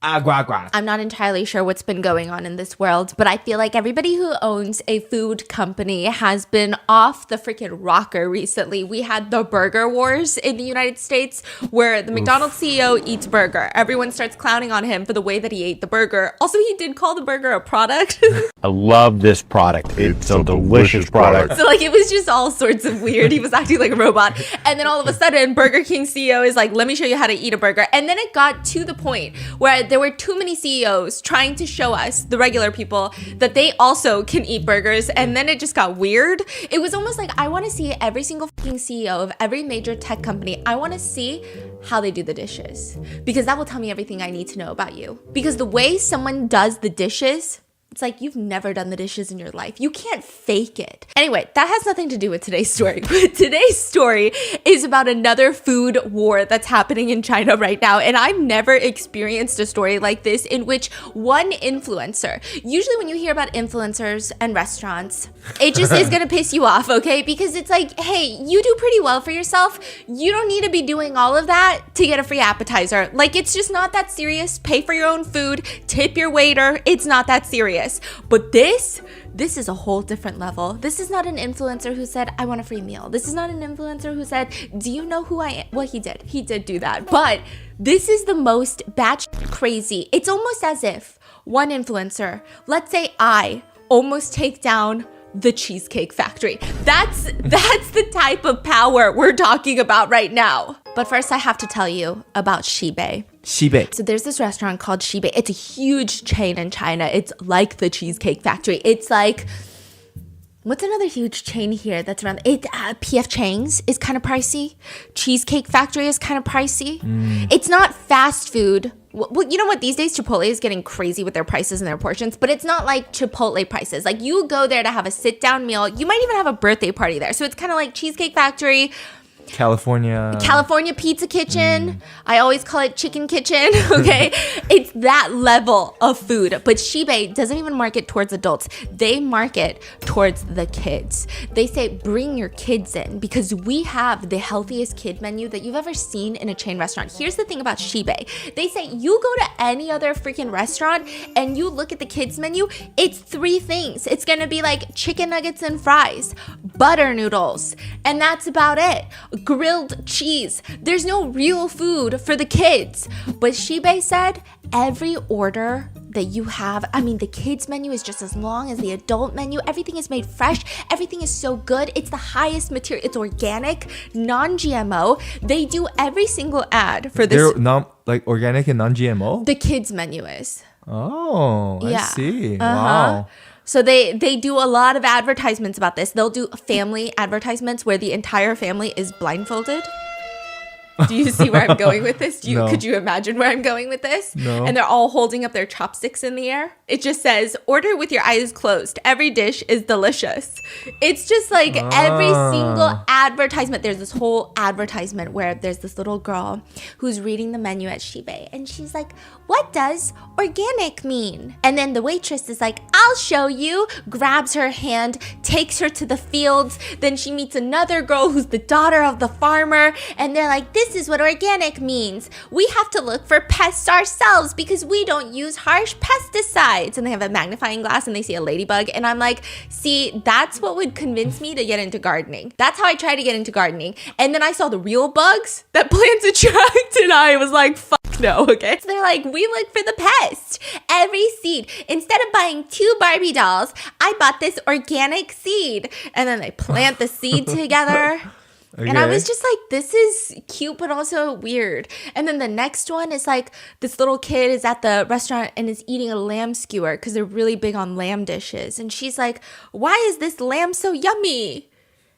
Agua, agua. I'm not entirely sure what's been going on in this world, but I feel like everybody who owns a food company has been off the freaking rocker recently. We had the burger wars in the United States where the McDonald's CEO eats burger. Everyone starts clowning on him for the way that he ate the burger. Also, he did call the burger a product. I love this product. It's a delicious product. So, like, it was just all sorts of weird. He was acting like a robot. And then all of a sudden, Burger King CEO is like, let me show you how to eat a burger. And then it got to the point where there were too many CEOs trying to show us, the regular people, that they also can eat burgers. And then it just got weird. It was almost like, I want to see every single fucking CEO of every major tech company. I want to see how they do the dishes. Because that will tell me everything I need to know about you. Because the way someone does the dishes, it's like you've never done the dishes in your life. You can't fake it. Anyway, that has nothing to do with today's story. But today's story is about another food war that's happening in China right now. And I've never experienced a story like this in which one influencer, usually when you hear about influencers and restaurants, it just is gonna piss you off, okay? Because it's like, hey, you do pretty well for yourself. You don't need to be doing all of that to get a free appetizer. Like, it's just not that serious. Pay for your own food, tip your waiter. It's not that serious. But this is a whole different level. This is not an influencer who said, I want a free meal. This is not an influencer who said, do you know who I am? Well, he did do that. But this is the most batch crazy. It's almost as if one influencer, let's say I almost take down the Cheesecake Factory. That's the type of power we're talking about right now. But first, I have to tell you about Xibei. Xibei. So there's this restaurant called Xibei. It's a huge chain in China. It's like the Cheesecake Factory. It's like, what's another huge chain here that's around? PF Chang's is kind of pricey. Cheesecake Factory is kind of pricey. It's not fast food. Well, you know what? These days, Chipotle is getting crazy with their prices and their portions, but it's not like Chipotle prices. Like, you go there to have a sit-down meal. You might even have a birthday party there. So it's kind of like Cheesecake Factory, California Pizza Kitchen. I always call it Chicken Kitchen, okay? It's that level of food. But Xibei doesn't even market towards adults. They market towards the kids. They say, bring your kids in because we have the healthiest kid menu that you've ever seen in a chain restaurant. Here's the thing about Xibei. They say you go to any other freaking restaurant and you look at the kids menu, it's 3 things. It's gonna be like chicken nuggets and fries, butter noodles, and that's about it. Grilled cheese. There's no real food for the kids. But Xibei said every order that you have, I mean, the kids menu is just as long as the adult menu. Everything is made fresh. Everything is so good. It's the highest material. It's organic, non-GMO. They do every single ad for this. They're not like organic and non-GMO? The kids menu is. Oh, I Yeah. see. Wow. So they do a lot of advertisements about this. They'll do family advertisements where the entire family is blindfolded. Do you see where I'm going with this? No. Could you imagine where I'm going with this? No. And they're all holding up their chopsticks in the air. It just says, order with your eyes closed. Every dish is delicious. It's just like every single advertisement. There's this whole advertisement where there's this little girl who's reading the menu at Xibei. And she's like, what does organic mean? And then the waitress is like, I'll show you. Grabs her hand, takes her to the fields. Then she meets another girl who's the daughter of the farmer. And they're like, this is what organic means. We have to look for pests ourselves because we don't use harsh pesticides. And they have a magnifying glass and they see a ladybug. And I'm like, see, that's what would convince me to get into gardening. That's how I tried to get into gardening. And then I saw the real bugs that plants attract and I was like, fuck no, okay? So they're like, we look for the pest. Every seed. Instead of buying 2 Barbie dolls, I bought this organic seed. And then they plant the seed together. Okay. And I was just like, this is cute, but also weird. And then the next one is like, this little kid is at the restaurant and is eating a lamb skewer because they're really big on lamb dishes. And she's like, why is this lamb so yummy?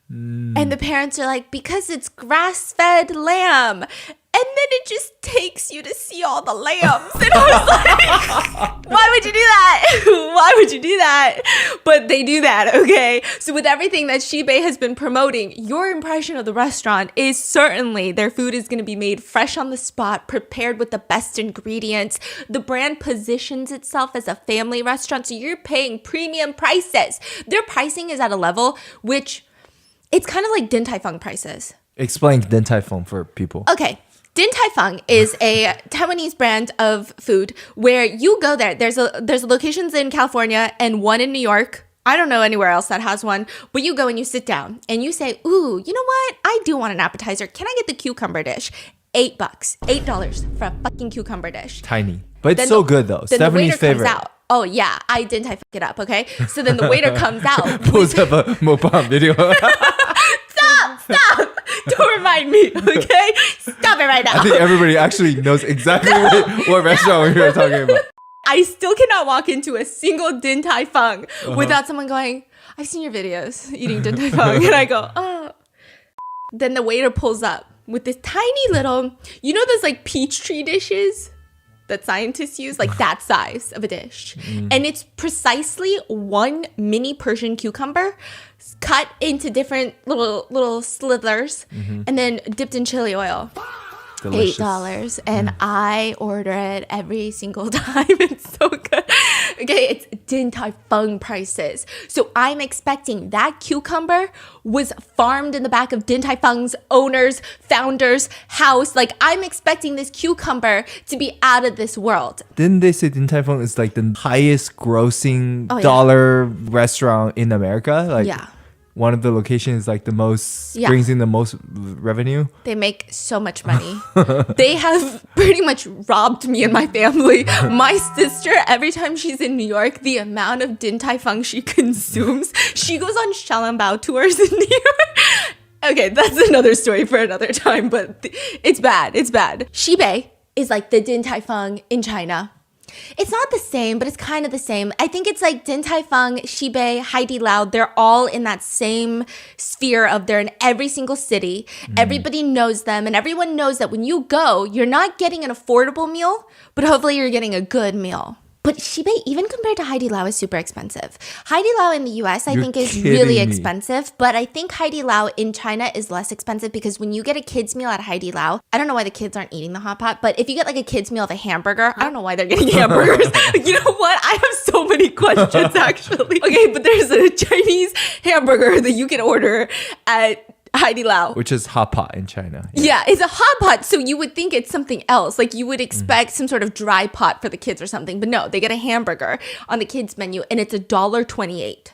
And the parents are like, because it's grass-fed lamb. And then it just takes you to see all the lambs. And I was like, why would you do that? Why would you do that? But they do that, okay? So with everything that Xibei has been promoting, your impression of the restaurant is certainly their food is going to be made fresh on the spot, prepared with the best ingredients. The brand positions itself as a family restaurant, so you're paying premium prices. Their pricing is at a level which it's kind of like Din Tai Fung prices. Explain Din Tai Fung for people. Okay. Din Tai Fung is a Taiwanese brand of food where you go there. There's locations in California and one in New York. I don't know anywhere else that has one, but you go and you sit down and you say, ooh, you know what? I do want an appetizer. Can I get the cucumber dish? $8, $8 for a fucking cucumber dish. Tiny. But it's Then so the- good though. Then the Stephanie's waiter favorite. comes out. Oh yeah, I didn't I fuck it up, okay? So then the waiter comes out. Pulls up a mukbang video. Stop! Don't remind me, okay? Stop it right now. I think everybody actually knows exactly what restaurant we were talking about. I still cannot walk into a single Din Tai Fung without someone going, I've seen your videos eating Din Tai Fung. And I go, oh. Then the waiter pulls up with this tiny little, you know those like peach tree dishes that scientists use? Like that size of a dish. And it's precisely one mini Persian cucumber cut into different little slithers and then dipped in chili oil. Delicious. $8 and I order it every single time. It's so good. Okay, it's Din Tai Fung prices. So I'm expecting that cucumber was farmed in the back of Din Tai Fung's owner's founder's house. Like I'm expecting this cucumber to be out of this world. Didn't they say Din Tai Fung is like the highest grossing Oh, yeah. dollar restaurant in America? Like Yeah. one of the locations is like the most brings in the most revenue. They make so much money. They have pretty much robbed me and my family. My sister, every time she's in New York, the amount of Din Tai Fung she consumes, she goes on Xiaolongbao tours in New York. Okay, that's another story for another time, but it's bad. It's bad. Xibei is like the Din Tai Fung in China. It's not the same, but it's kind of the same. I think it's like Din Tai Fung, Xibei, Haidi Lao. They're all in that same sphere of they're in every single city. Everybody knows them, and everyone knows that when you go, you're not getting an affordable meal, but hopefully you're getting a good meal. But Xibei, even compared to Haidi Lao, is super expensive. Haidi Lao in the US, I You're think, is kidding really me. expensive. But I think Haidi Lao in China is less expensive because when you get a kid's meal at Haidi Lao, I don't know why the kids aren't eating the hot pot, but if you get like a kid's meal of a hamburger, I don't know why they're getting hamburgers. You know what? I have so many questions actually. Okay, but there's a Chinese hamburger that you can order at Haidi Lao. Which is hot pot in China. Yeah, it's a hot pot, so you would think it's something else. Like you would expect some sort of dry pot for the kids or something, but no, they get a hamburger on the kids menu, and it's $1.28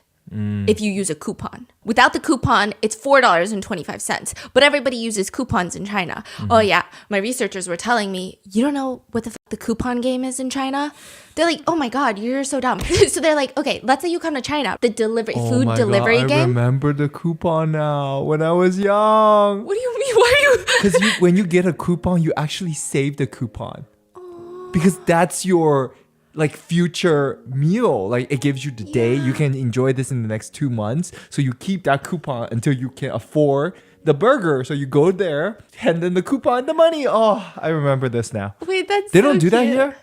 if you use a coupon. Without the coupon, it's $4.25. But everybody uses coupons in China. Oh yeah, my researchers were telling me, you don't know what the coupon game is in China? They're like, oh my god, you're so dumb. So they're like, okay, let's say you come to China, the food delivery I game. remember the coupon now. When I was young. What do you mean? Why are you? Because when you get a coupon, you actually save the coupon. Because that's your like future meal. Like it gives you the day. You can enjoy this in the next 2 months. So you keep that coupon until you can afford the burger. So you go there, hand in the coupon, the money. Oh, I remember this now. Wait, that's They so don't do that cute. here?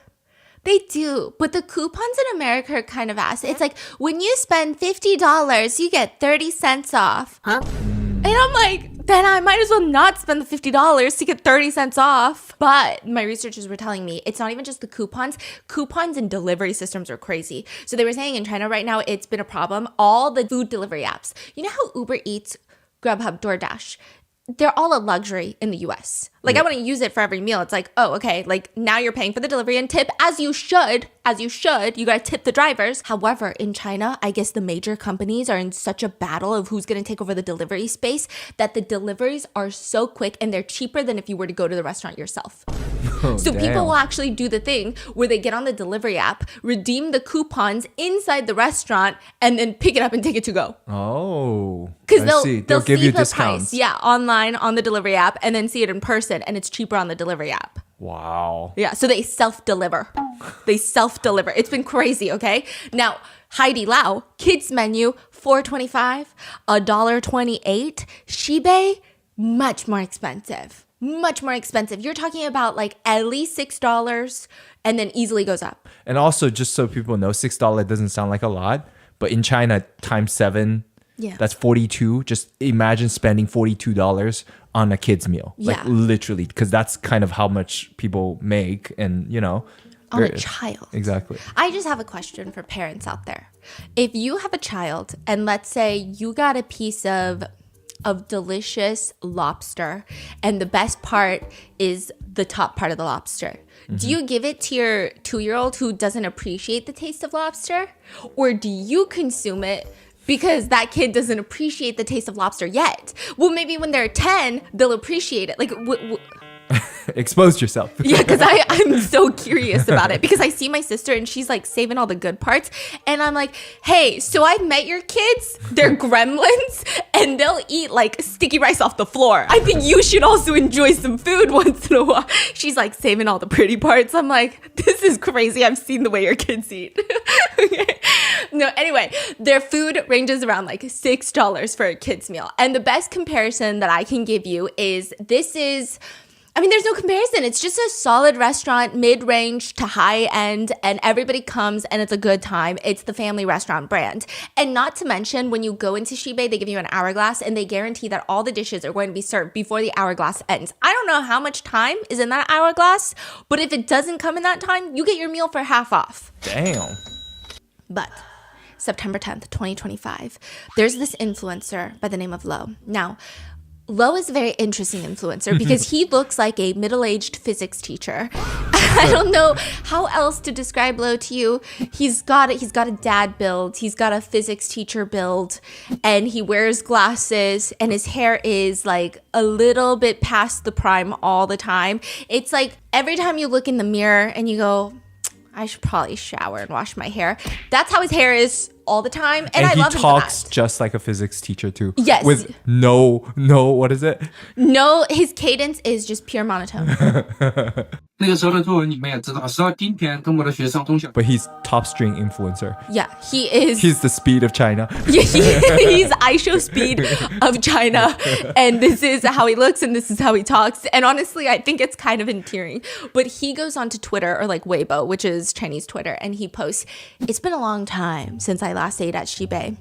They do, but the coupons in America are kind of ass. It's like when you spend $50, you get 30 cents off. Huh? And I'm like, then I might as well not spend the $50 to get 30 cents off. But my researchers were telling me it's not even just the coupons. Coupons and delivery systems are crazy. So they were saying in China right now, it's been a problem. All the food delivery apps, you know how Uber Eats, Grubhub, DoorDash, they're all a luxury in the US. Like I want to use it for every meal. It's like, oh, okay, like now you're paying for the delivery and tip as you should. You got to tip the drivers. However, in China, I guess the major companies are in such a battle of who's going to take over the delivery space that the deliveries are so quick and they're cheaper than if you were to go to the restaurant yourself. So damn. people will actually do the thing where they get on the delivery app, redeem the coupons inside the restaurant, and then pick it up and take it to go. Oh. Because I see. They'll give see you the discounts. price, yeah, online on the delivery app, and then see it in person, and it's cheaper on the delivery app. Wow. Yeah, so they self-deliver. It's been crazy, okay? Now, Haidi Lao, kids menu, $4.25, $1.28. Xibei, much more expensive. Much more expensive. You're talking about like at least $6 and then easily goes up. And also, just so people know, $6 doesn't sound like a lot, but in China, times 7, Yeah. that's 42. Just imagine spending $42 on a kid's meal. Like Yeah. literally, because that's kind of how much people make, and you know. On a very- child. Exactly. I just have a question for parents out there. If you have a child and let's say you got a piece of of delicious lobster. And the best part is the top part of the lobster. Do you give it to your 2-year-old who doesn't appreciate the taste of lobster? Or do you consume it because that kid doesn't appreciate the taste of lobster yet? Well, maybe when they're 10, they'll appreciate it. Like, Expose yourself. yeah, because I'm so curious about it, because I see my sister and she's like saving all the good parts. And I'm like, hey, so I've met your kids. They're gremlins and they'll eat like sticky rice off the floor. I think you should also enjoy some food once in a while. She's like saving all the pretty parts. I'm like, this is crazy. I've seen the way your kids eat. Okay. No, anyway, their food ranges around like $6 for a kid's meal. And the best comparison that I can give you is there's no comparison. It's just a solid restaurant, mid-range to high-end, and everybody comes and it's a good time. It's the family restaurant brand. And not to mention, when you go into Shibei, they give you an hourglass and they guarantee that all the dishes are going to be served before the hourglass ends. I don't know how much time is in that hourglass, but if it doesn't come in that time, you get your meal for half off. Damn. But September 10th, 2025, there's this influencer by the name of Lo. Now, Lo is a very interesting influencer because he looks like a middle-aged physics teacher. I don't know how else to describe Lo to you. He's got a dad build, he's got a physics teacher build, and he wears glasses, and his hair is like a little bit past the prime all the time. It's like every time you look in the mirror and you go, I should probably shower and wash my hair. That's how his hair is all the time, and I love him for that. He talks just like a physics teacher too. Yes. With no, what is it? No, his cadence is just pure monotone. 那个时候的作文你们也知道，是要今天跟我的学生从小。 But he's top string influencer. Yeah, he is. He's the speed of China. Yeah, he's ISO speed of China, and this is how he looks and this is how he talks. And honestly, I think it's kind of endearing. But he goes on to Twitter, or like Weibo, which is Chinese Twitter, and he posts, "It's been a long time since I last ate at Shibei.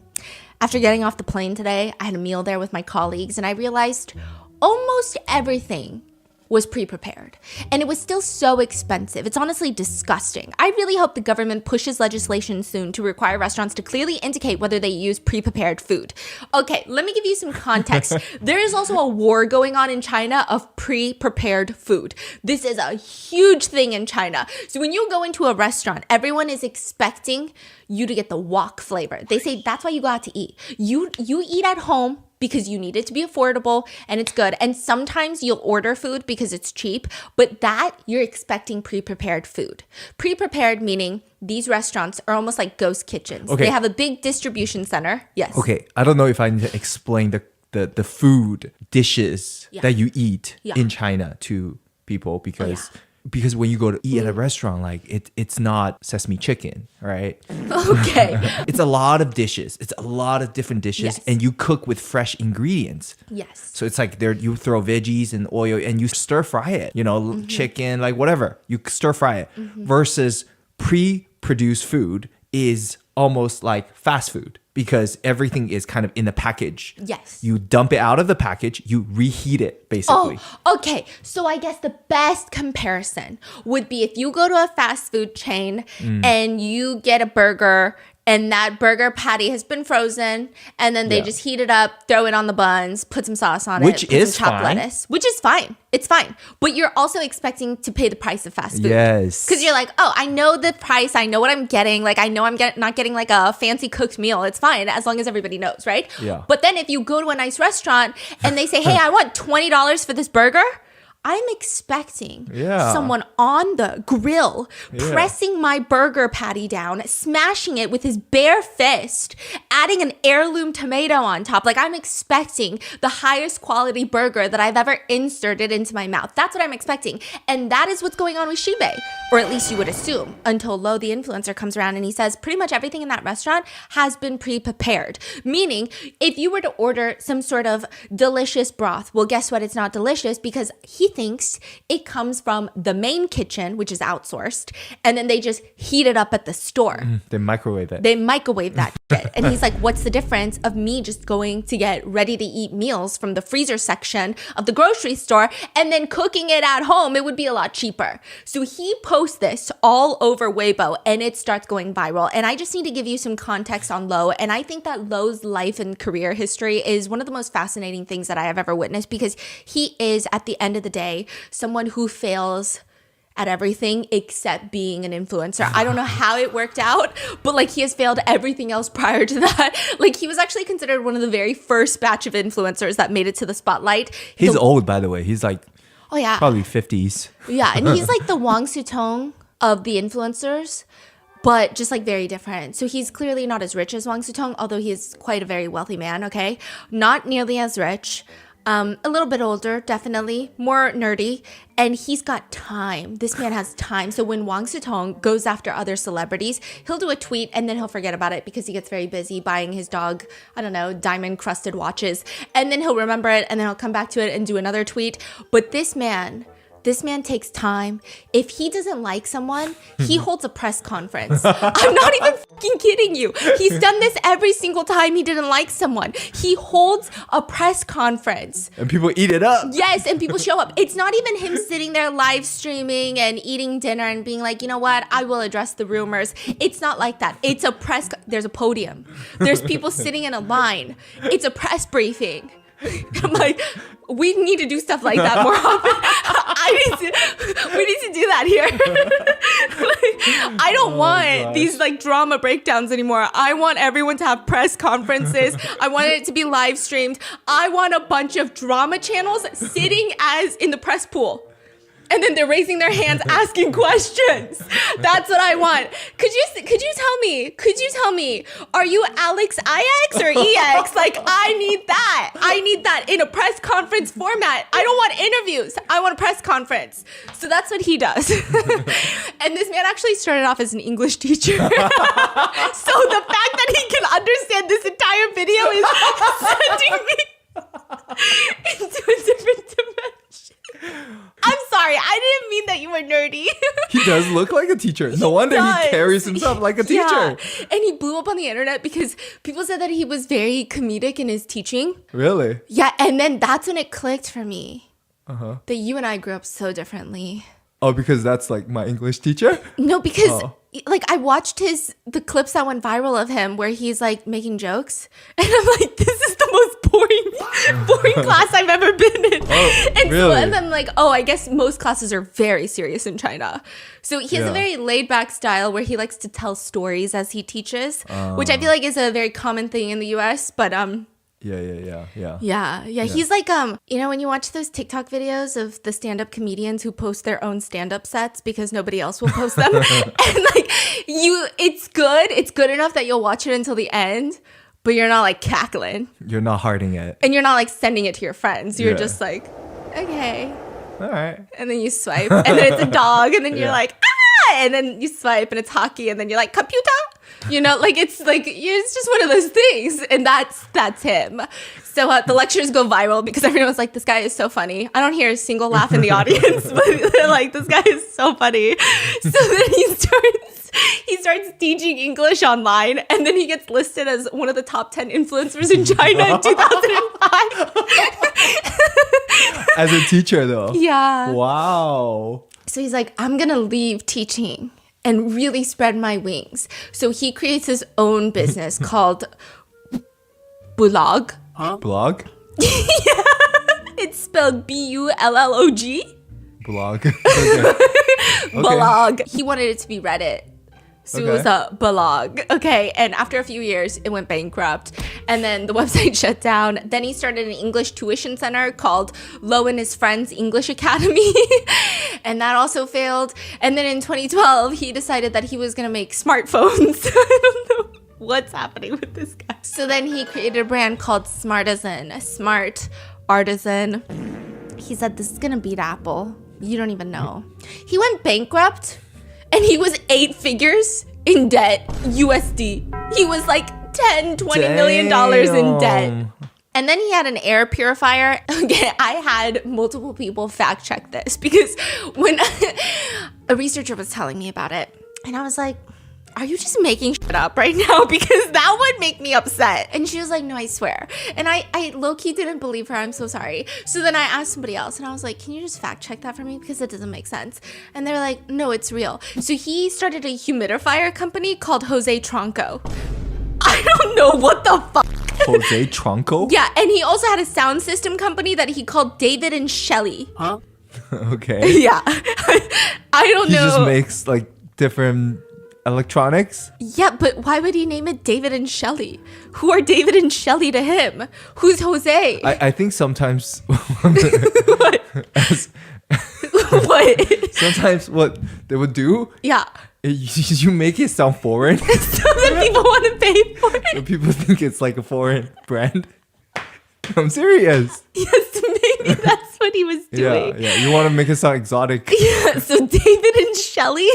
After getting off the plane today, I had a meal there with my colleagues, and I realized almost everything was pre-prepared. And it was still so expensive. It's honestly disgusting. I really hope the government pushes legislation soon to require restaurants to clearly indicate whether they use pre-prepared food." Okay, let me give you some context. There is also a war going on in China of pre-prepared food. This is a huge thing in China. So when you go into a restaurant, everyone is expecting you to get the wok flavor. They say that's why you go out to eat. You eat at home because you need it to be affordable and it's good. And sometimes you'll order food because it's cheap, but that you're expecting pre-prepared food. Pre-prepared meaning these restaurants are almost like ghost kitchens. Okay. They have a big distribution center. Yes. Okay, I don't know if I need to explain the food dishes that you eat in China to people because when you go to eat at a restaurant, like it's not sesame chicken, right? Okay. It's a lot of dishes. It's a lot of different dishes, and you cook with fresh ingredients. Yes. So it's like you throw veggies and oil and you stir fry it, chicken, like whatever. You stir fry it versus pre-produced food is almost like fast food because everything is kind of in a package. Yes. You dump it out of the package, you reheat it basically. Oh, okay. So I guess the best comparison would be if you go to a fast food chain and you get a burger and that burger patty has been frozen and then they just heat it up, throw it on the buns, put some sauce on Which it, put is some chopped fine. lettuce, which is fine. It's fine. But you're also expecting to pay the price of fast food. Yes. Because you're like, oh, I know the price. I know what I'm getting. Like, I know I'm not getting like a fancy cooked meal. It's fine as long as everybody knows, right? Yeah. But then if you go to a nice restaurant and they say, hey, I want $20 for this burger, I'm expecting someone on the grill pressing my burger patty down, smashing it with his bare fist, adding an heirloom tomato on top. Like, I'm expecting the highest quality burger that I've ever inserted into my mouth. That's what I'm expecting. And that is what's going on with Shibei. Or at least you would assume, until Lo, the influencer, comes around and he says pretty much everything in that restaurant has been pre-prepared. Meaning, if you were to order some sort of delicious broth, well, guess what? It's not delicious because he thinks it comes from the main kitchen, which is outsourced, and then they just heat it up at the store. They microwave it. They microwave that shit. And he's like, what's the difference of me just going to get ready to eat meals from the freezer section of the grocery store and then cooking it at home? It would be a lot cheaper. So he posts this all over Weibo and it starts going viral. And I just need to give you some context on Lo. And I think that Lo's life and career history is one of the most fascinating things that I have ever witnessed, because he is, at the end of the day, someone who fails at everything except being an influencer. I don't know how it worked out, but like he has failed everything else prior to that. Like he was actually considered one of the very first batch of influencers that made it to the spotlight. He's old, by the way. He's like oh yeah, probably 50s. yeah, and he's like the Wang Sutong of the influencers, but just like very different. So he's clearly not as rich as Wang Sutong, although he is quite a very wealthy man, okay? Not nearly as rich. A little bit older, definitely. More nerdy. And he's got time. This man has time. So when Wang Sutong goes after other celebrities, he'll do a tweet and then he'll forget about it because he gets very busy buying his dog, I don't know, diamond-crusted watches. And then he'll remember it and then he'll come back to it and do another tweet. But this man takes time. If he doesn't like someone, he holds a press conference. I'm not even fucking kidding you. He's done this every single time he didn't like someone. He holds a press conference. And people eat it up. Yes, and people show up. It's not even him sitting there live streaming and eating dinner and being like, you know what, I will address the rumors. It's not like that. It's a there's a podium. There's people sitting in a line. It's a press briefing. I'm like, we need to do stuff like that more often. We need to do that here. Like, I don't want these like drama breakdowns anymore. I want everyone to have press conferences. I want it to be live streamed. I want a bunch of drama channels sitting as in the press pool. And then they're raising their hands, asking questions. That's what I want. Could you tell me, are you Alex IX or EX? Like, I need that in a press conference format. I don't want interviews. I want a press conference. So that's what he does. And this man actually started off as an English teacher. So the fact that he can understand this entire video is sending me into a different dimension. I'm sorry, I didn't mean that you were nerdy. He does look like a teacher. No wonder he carries himself like a teacher. Yeah. And he blew up on the internet because people said that he was very comedic in his teaching. Really? Yeah, and then that's when it clicked for me. That you and I grew up so differently. Oh, because that's like my English teacher? No, because like I watched the clips that went viral of him where he's like making jokes, and I'm like, this is the most boring class I've ever been in. Oh, and really? so and I'm like, oh, I guess most classes are very serious in China. So he has a very laid back style where he likes to tell stories as he teaches, which I feel like is a very common thing in the US. But Yeah. He's like, you know, when you watch those TikTok videos of the stand-up comedians who post their own stand-up sets because nobody else will post them, and like it's good enough that you'll watch it until the end, but you're not like cackling. You're not hearting it. And you're not like sending it to your friends. You're just like, okay. All right. And then you swipe, and then it's a dog, and then you're like, ah! And then you swipe, and it's hockey, and then you're like, computer? You know, like it's just one of those things, and that's him. So the lectures go viral because everyone's like, this guy is so funny. I don't hear a single laugh in the audience, but they're like, this guy is so funny. So then he starts teaching English online, and then he gets listed as one of the top 10 influencers in China in 2005. As a teacher, though. Yeah. Wow. So he's like, I'm gonna leave teaching and really spread my wings. So he creates his own business called Bullog. Blog? Yeah. It's spelled Bullog. Blog. Okay. Bullog. He wanted it to be Reddit. So it was a blog. Okay. And after a few years, it went bankrupt. And then the website shut down. Then he started an English tuition center called Lo and His Friends English Academy. And that also failed. And then in 2012, he decided that he was going to make smartphones. I don't know what's happening with this guy. So then he created a brand called Smartisan, Smart Artisan. He said, this is going to beat Apple. You don't even know. He went bankrupt. And he was 8 figures in debt, USD. He was like $10, $20 million in debt. And then he had an air purifier. Okay, I had multiple people fact check this because when a researcher was telling me about it, and I was like, are you just making shit up right now? Because that would make me upset. And she was like, no, I swear. And I low-key didn't believe her. I'm so sorry. So then I asked somebody else and I was like, can you just fact check that for me? Because it doesn't make sense. And they're like, no, it's real. So he started a humidifier company called Jose Tronco. I don't know what the fuck. Jose Tronco? Yeah, and he also had a sound system company that he called David and Shelley. Huh? Okay. Yeah. I don't He know. just makes like different electronics. Yeah, but why would he name it David and Shelley? Who are David and Shelley to him? Who's Jose? I think sometimes What? What? sometimes what they would do, Yeah. you make it sound foreign. So that people want to pay for it. So people think it's like a foreign brand. I'm serious. Yes, maybe that's what he was doing. Yeah. You want to make it sound exotic. Yeah, so David and Shelley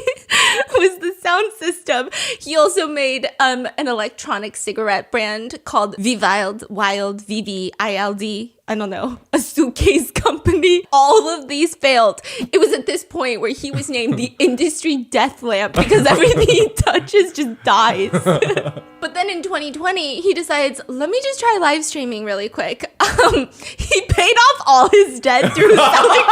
was the sound system. He also made an electronic cigarette brand called Wild, VVILD. I don't know, a suitcase company. All of these failed. It was at this point where he was named the industry death lamp because everything he touches just dies. But then in 2020, he decides, let me just try live streaming really quick. He paid off all his debt through selling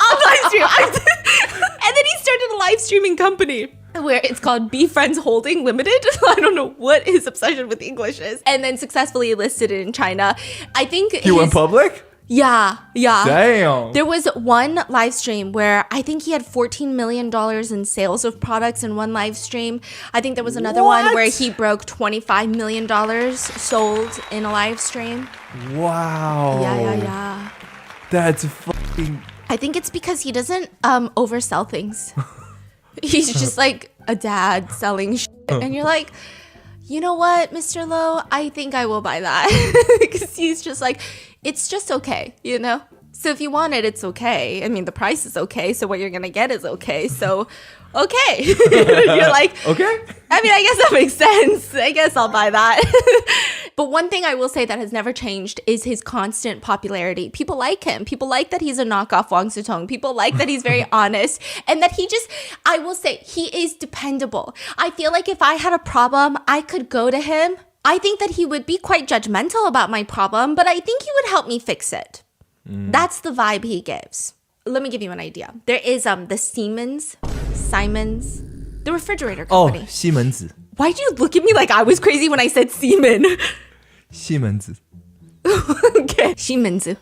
on live stream. And then he started a live streaming company where it's called Be Friends Holding Limited. I don't know what his obsession with English is. And then successfully listed it in China. I think He went public? Yeah. Damn. There was one live stream where I think he had $14 million in sales of products in one live stream. I think there was another one What? where he broke $25 million sold in a live stream. Wow. Yeah. That's fucking... I think it's because he doesn't oversell things. He's just like a dad selling shit. And you're like, you know what, Mr. Lowe? I think I will buy that. Because he's just like, it's just okay, you know? So if you want it, it's okay. I mean, the price is okay. So what you're going to get is okay. So, okay. You're like, Okay. I mean, I guess that makes sense. I guess I'll buy that. But one thing I will say that has never changed is his constant popularity. People like him. People like that he's a knockoff Wang Sutong. People like that he's very honest and that he just, I will say, he is dependable. I feel like if I had a problem, I could go to him. I think that he would be quite judgmental about my problem, but I think he would help me fix it. That's the vibe he gives. Let me give you an idea. There is the Siemens, the refrigerator company. Oh, 西门子. Why'd you look at me like I was crazy when I said Siemens? 西门子. Okay. Siemens.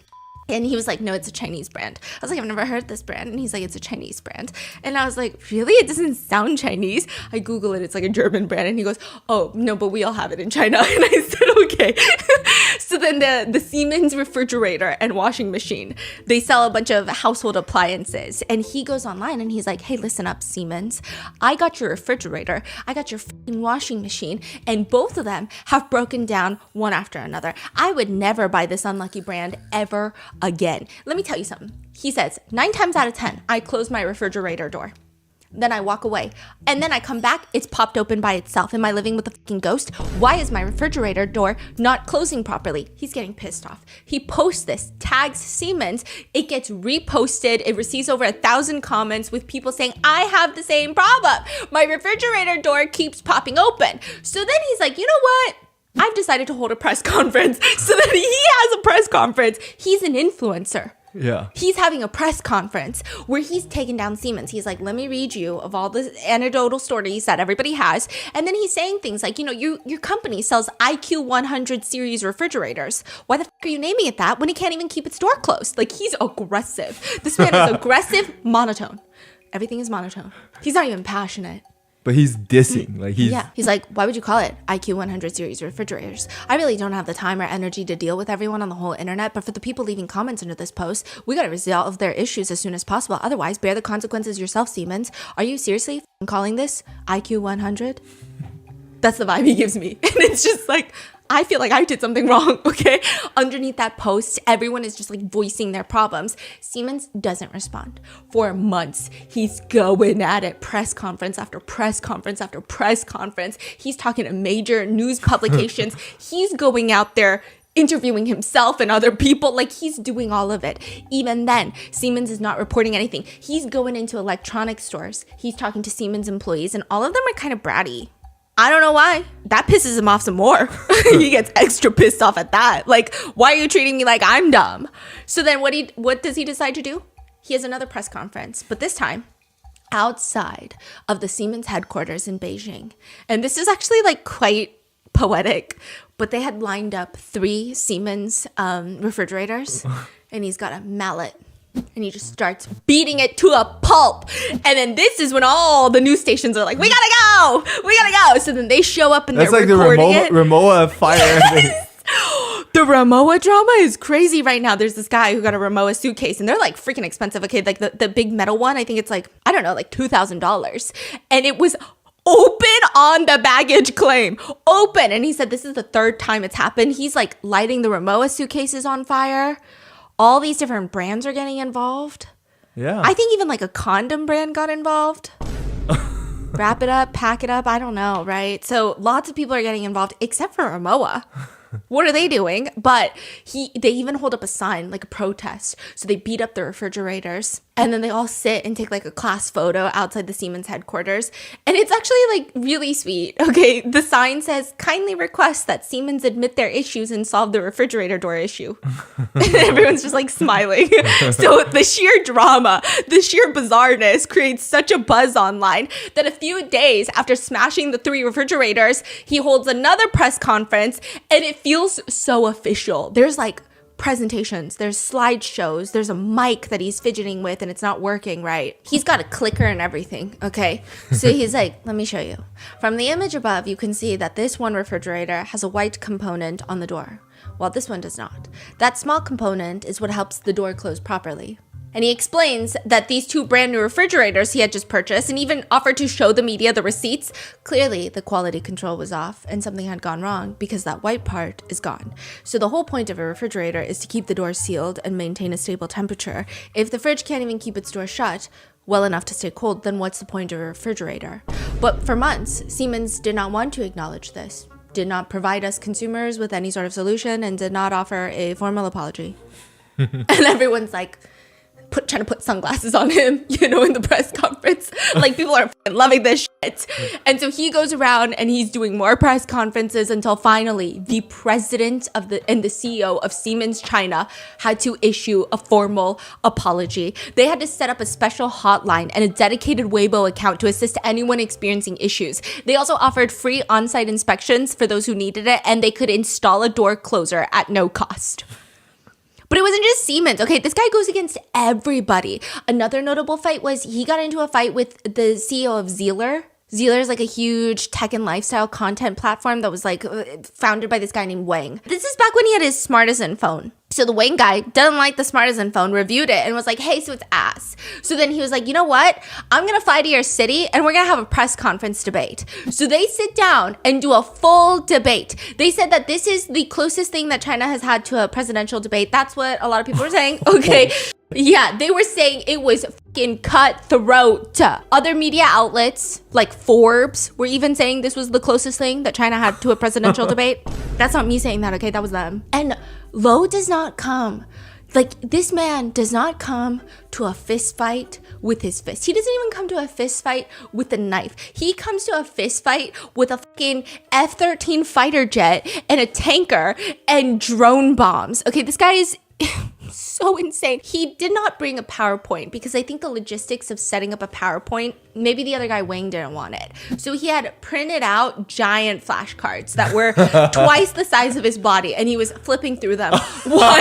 And he was like, no, it's a Chinese brand. I was like, I've never heard this brand. And he's like, it's a Chinese brand. And I was like, really? It doesn't sound Chinese. I Google it. It's like a German brand. And he goes, oh, no, but we all have it in China. And I said, okay. So then the Siemens refrigerator and washing machine, they sell a bunch of household appliances. And he goes online and he's like, hey, listen up, Siemens. I got your refrigerator. I got your fucking washing machine. And both of them have broken down one after another. I would never buy this unlucky brand ever again. Let me tell you something. He says 9 times out of 10, I close my refrigerator door. Then I walk away. And then I come back, it's popped open by itself. Am I living with a fucking ghost? Why is my refrigerator door not closing properly? He's getting pissed off. He posts this, tags Siemens. It gets reposted. It receives over 1,000 comments with people saying, I have the same problem. My refrigerator door keeps popping open. So then he's like, you know what? I've decided to hold a press conference. So that he has a press conference. He's an influencer. Yeah. He's having a press conference where he's taking down Siemens. He's like, let me read you of all the anecdotal stories that everybody has. And then he's saying things like, you know, your company sells IQ 100 series refrigerators. Why the fuck are you naming it that when it can't even keep its door closed? Like, he's aggressive. This man is aggressive, monotone. Everything is monotone. He's not even passionate. But he's dissing. Like he's He's like, why would you call it IQ 100 series refrigerators? I really don't have the time or energy to deal with everyone on the whole internet, but for the people leaving comments under this post, we gotta resolve their issues as soon as possible. Otherwise, bear the consequences yourself, Siemens. Are you seriously calling this IQ 100? That's the vibe he gives me. And it's just like, I feel like I did something wrong, okay? Underneath that post, everyone is just like voicing their problems. Siemens doesn't respond. For months, he's going at it. Press conference after press conference after press conference. He's talking to major news publications. He's going out there interviewing himself and other people. Like, he's doing all of it. Even then, Siemens is not reporting anything. He's going into electronics stores. He's talking to Siemens employees, and all of them are kind of bratty. I don't know why. That pisses him off some more. He gets extra pissed off at that. Like, why are you treating me like I'm dumb? So then what does he decide to do? He has another press conference, but this time outside of the Siemens headquarters in Beijing. And this is actually like quite poetic, but they had lined up 3 Siemens refrigerators, and he's got a mallet. And he just starts beating it to a pulp. And then this is when all the news stations are like, we gotta go! We gotta go! So then they show up and they're recording it. That's like the Rimowa fire. The Rimowa drama is crazy right now. There's this guy who got a Rimowa suitcase, and they're like freaking expensive. Okay, like the big metal one, I think it's like, I don't know, like $2,000. And it was open on the baggage claim. Open. And he said this is the 3rd time it's happened. He's like lighting the Rimowa suitcases on fire. All these different brands are getting involved. Yeah. I think even like a condom brand got involved. Wrap it up, pack it up. I don't know, right? So lots of people are getting involved, except for Rimowa. What are they doing? But they even hold up a sign, like a protest. So they beat up the refrigerators, and then they all sit and take like a class photo outside the Siemens headquarters. And it's actually like really sweet. Okay, the sign says, kindly request that Siemens admit their issues and solve the refrigerator door issue. And everyone's just like smiling. So the sheer drama, the sheer bizarreness creates such a buzz online that a few days after smashing the 3 refrigerators, he holds another press conference, and it feels so official. There's like presentations, there's slideshows, there's a mic that he's fidgeting with and it's not working right. He's got a clicker and everything, okay? So he's like, let me show you. From the image above, you can see that this one refrigerator has a white component on the door, while this one does not. That small component is what helps the door close properly. And he explains that these 2 brand new refrigerators he had just purchased, and even offered to show the media the receipts. Clearly, the quality control was off and something had gone wrong because that white part is gone. So the whole point of a refrigerator is to keep the door sealed and maintain a stable temperature. If the fridge can't even keep its door shut well enough to stay cold, then what's the point of a refrigerator? But for months, Siemens did not want to acknowledge this, did not provide us consumers with any sort of solution, and did not offer a formal apology. And everyone's like, trying to put sunglasses on him, you know, in the press conference. Like, people are loving this shit. And so he goes around and he's doing more press conferences until finally the president and the CEO of Siemens China had to issue a formal apology. They had to set up a special hotline and a dedicated Weibo account to assist anyone experiencing issues. They also offered free on-site inspections for those who needed it, and they could install a door closer at no cost. But it wasn't just Siemens. Okay, this guy goes against everybody. Another notable fight was he got into a fight with the CEO of Zealer. Zealer is like a huge tech and lifestyle content platform that was like founded by this guy named Wang. This is back when he had his Smartisan phone. So the Wang guy doesn't like the Smartisan phone, reviewed it, and was like, hey, so it's ass. So then he was like, you know what? I'm going to fly to your city, and we're going to have a press conference debate. So they sit down and do a full debate. They said that this is the closest thing that China has had to a presidential debate. That's what a lot of people were saying. Okay. Yeah, they were saying it was fucking cutthroat. Other media outlets, like Forbes, were even saying this was the closest thing that China had to a presidential debate. That's not me saying that, okay? That was them. And Lo does not come. Like, this man does not come to a fist fight with his fist. He doesn't even come to a fist fight with a knife. He comes to a fist fight with a fucking F-13 fighter jet and a tanker and drone bombs. Okay, this guy is so insane. He did not bring a PowerPoint because I think the logistics of setting up a PowerPoint, maybe the other guy, Wang, didn't want it. So he had printed out giant flashcards that were twice the size of his body, and he was flipping through them one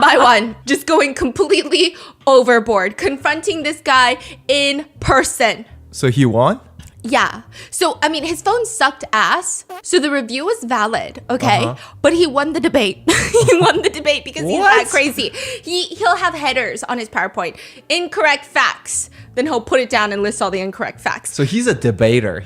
by one, just going completely overboard, confronting this guy in person. So he won? Yeah. So, I mean, his phone sucked ass. So the review was valid, okay? But he won the debate. He won the debate because he's that crazy. He'll have headers on his PowerPoint. Incorrect facts. Then he'll put it down and list all the incorrect facts. So he's a debater.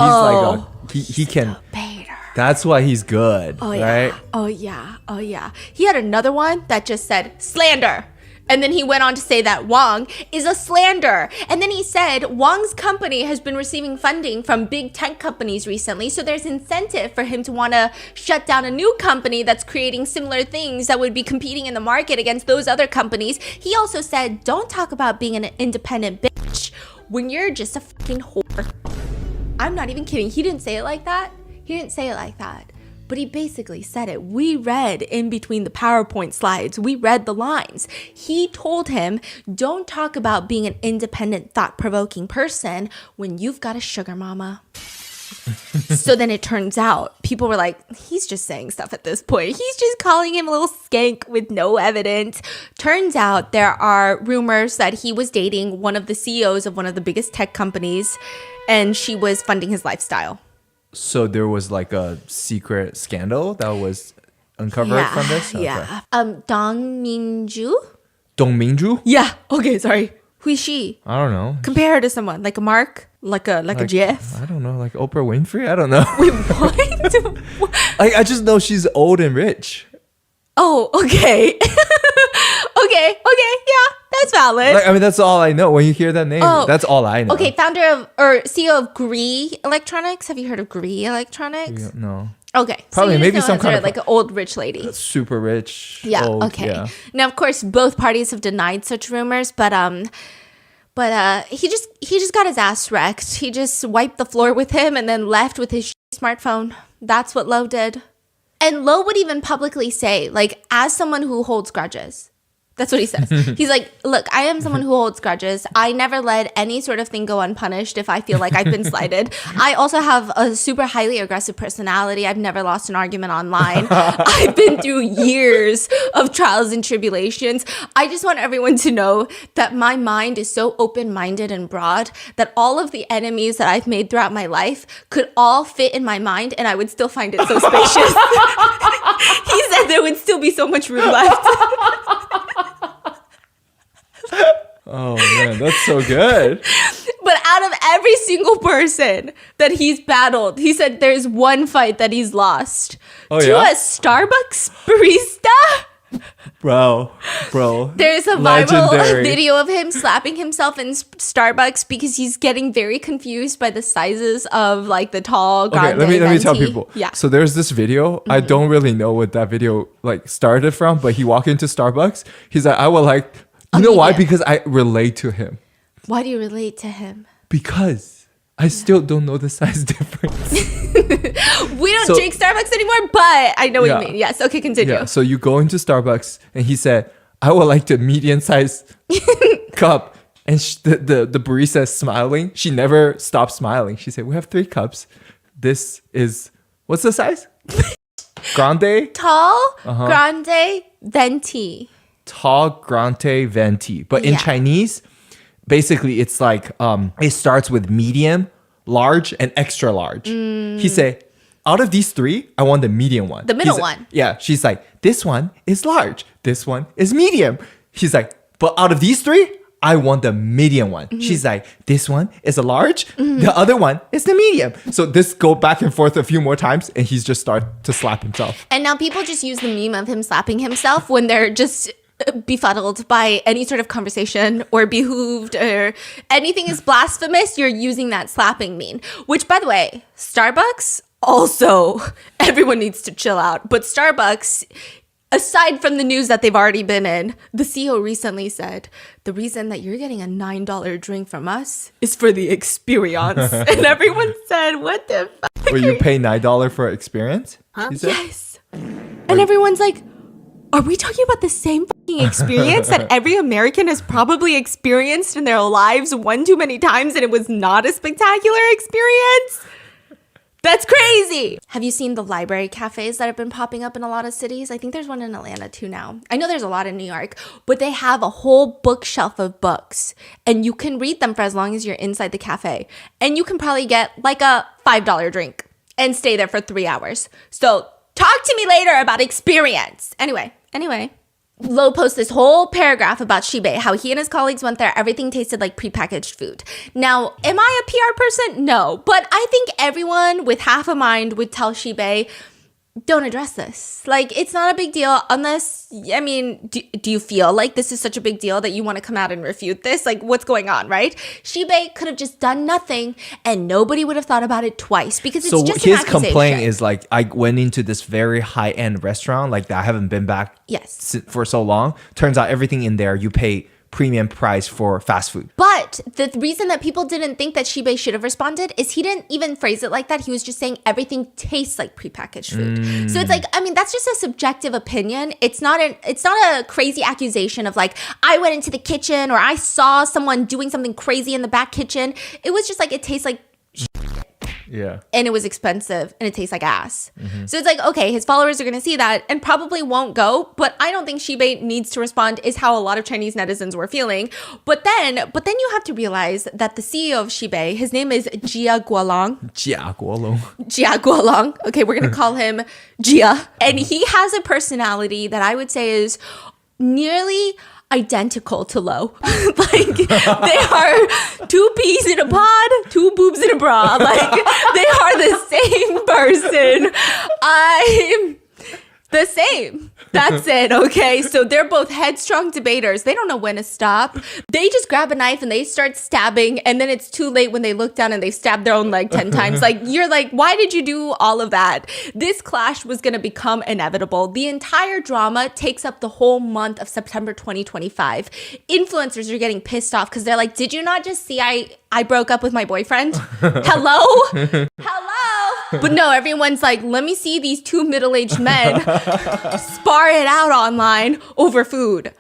He's he can. Debater. That's why he's good, Oh, yeah. right? Oh, yeah. Oh, yeah. He had another one that just said slander. And then he went on to say that Wang is a slander. And then he said Wang's company has been receiving funding from big tech companies recently. So there's incentive for him to want to shut down a new company that's creating similar things that would be competing in the market against those other companies. He also said, don't talk about being an independent bitch when you're just a fucking whore. I'm not even kidding. He didn't say it like that. But he basically said it. We read in between the PowerPoint slides. We read the lines. He told him, don't talk about being an independent, thought-provoking person when you've got a sugar mama. So then it turns out, people were like, he's just saying stuff at this point. He's just calling him a little skank with no evidence. Turns out there are rumors that he was dating one of the CEOs of one of the biggest tech companies, and she was funding his lifestyle. So there was like a secret scandal that was uncovered from this? Yeah. Dong Minju? Dong Minju? Yeah. Okay, sorry. Who is she? I don't know. Compare her to someone. Like a Mark? Like a Jeff? I don't know. Like Oprah Winfrey? I don't know. Wait, what? I just know she's old and rich. Oh, okay. okay, yeah, that's valid. Like, I mean, that's all I know. When you hear that name, that's all I know. Okay, founder of or CEO of Gree Electronics. Have you heard of Gree Electronics? No. Okay, Probably, so you maybe just know some as kind her, of like an old rich lady. Super rich. Yeah. Old, Okay. Yeah. Now, of course, both parties have denied such rumors, but he just got his ass wrecked. He just wiped the floor with him and then left with his smartphone. That's what Lo did. And Lo would even publicly say, like, as someone who holds grudges, that's what he says. He's like, look, I am someone who holds grudges. I never let any sort of thing go unpunished if I feel like I've been slighted. I also have a super highly aggressive personality. I've never lost an argument online. I've been through years of trials and tribulations. I just want everyone to know that my mind is so open-minded and broad that all of the enemies that I've made throughout my life could all fit in my mind and I would still find it so spacious. He said there would still be so much room left. Oh man, that's so good. But out of every single person that he's battled, he said there's one fight that he's lost to a Starbucks barista. Bro. There's a viral Legendary. video of him slapping himself in Starbucks because he's getting very confused by the sizes of like the tall grande let me tell venti. people. Yeah. So there's this video. I don't really know what that video like started from, but he walked into Starbucks. He's like, I would like, you know why? medium. Because I relate to him. Why do you relate to him? Because I still don't know the size difference. We don't So- drink Starbucks anymore, but I know what Yeah. you mean. Yes. Okay, continue. Yeah. So you go into Starbucks and he said, I would like the medium size cup. And the barista is smiling. She never stopped smiling. She said, we have 3 cups. This is, what's the size? Grande? Tall, grande, venti. Tall, grande, venti. But in Yeah. Chinese, basically it's like, it starts with medium, large, and extra large. He said, out of these 3, I want the medium one. The middle He's- one. Yeah. She's like, this one is large. This one is medium. He's like, but out of these 3, I want the medium one. She's like, this one is a large. The other one is the medium. So this go back and forth a few more times and he's just start to slap himself. And now people just use the meme of him slapping himself when they're just befuddled by any sort of conversation or behooved or anything is blasphemous. You're using that slapping meme, which, by the way, Starbucks also, everyone needs to chill out. But Starbucks, aside from the news that they've already been in, the CEO recently said, the reason that you're getting a $9 drink from us is for the experience. And everyone said, what the fuck? Where you pay $9 for experience? He said? Yes. And everyone's like, are we talking about the same fucking experience that every American has probably experienced in their lives one too many times and it was not a spectacular experience? That's crazy. Have you seen the library cafes that have been popping up in a lot of cities? I think there's one in Atlanta too now. I know there's a lot in New York, but they have a whole bookshelf of books and you can read them for as long as you're inside the cafe. And you can probably get like a $5 drink and stay there for 3 hours. So talk to me later about experience. Anyway, Lo posts this whole paragraph about Shibei, how he and his colleagues went there. Everything tasted like prepackaged food. Now, am I a PR person? No. But I think everyone with half a mind would tell Shibei, don't address this. Like, it's not a big deal unless, I mean, do you feel like this is such a big deal that you want to come out and refute this? Like, what's going on, right? Shibei could have just done nothing and nobody would have thought about it twice because it's just an his accusation. complaint is like, I went into this very high-end restaurant, like that I haven't been back for so long. Turns out everything in there, you pay premium price for fast food. But the reason that people didn't think that Shibei should have responded is he didn't even phrase it like that. He was just saying everything tastes like prepackaged food. So it's like, I mean, that's just a subjective opinion. It's not a crazy accusation of like, I went into the kitchen or I saw someone doing something crazy in the back kitchen. It was just like, it tastes like Yeah. and it was expensive and it tastes like ass. So it's like, okay, his followers are going to see that and probably won't go, but I don't think Shibei needs to respond is how a lot of Chinese netizens were feeling. But then you have to realize that the CEO of Shibei, his name is Jia Guolong. Jia Guolong. Jia Guolong. Okay, we're going to call him Jia. And he has a personality that I would say is nearly identical to Lo. Like, they are two peas in a pod, two boobs in a bra. Like, they are the same person. I'm the same. That's it, okay? So they're both headstrong debaters. They don't know when to stop. They just grab a knife and they start stabbing, and then it's too late when they look down and they stab their own leg 10 times. Like, you're like, why did you do all of that? This clash was going to become inevitable. The entire drama takes up the whole month of September 2025. Influencers are getting pissed off because they're like, did you not just see I broke up with my boyfriend? Hello? Hello? But no, everyone's like, let me see these two middle-aged men spar it out online over food.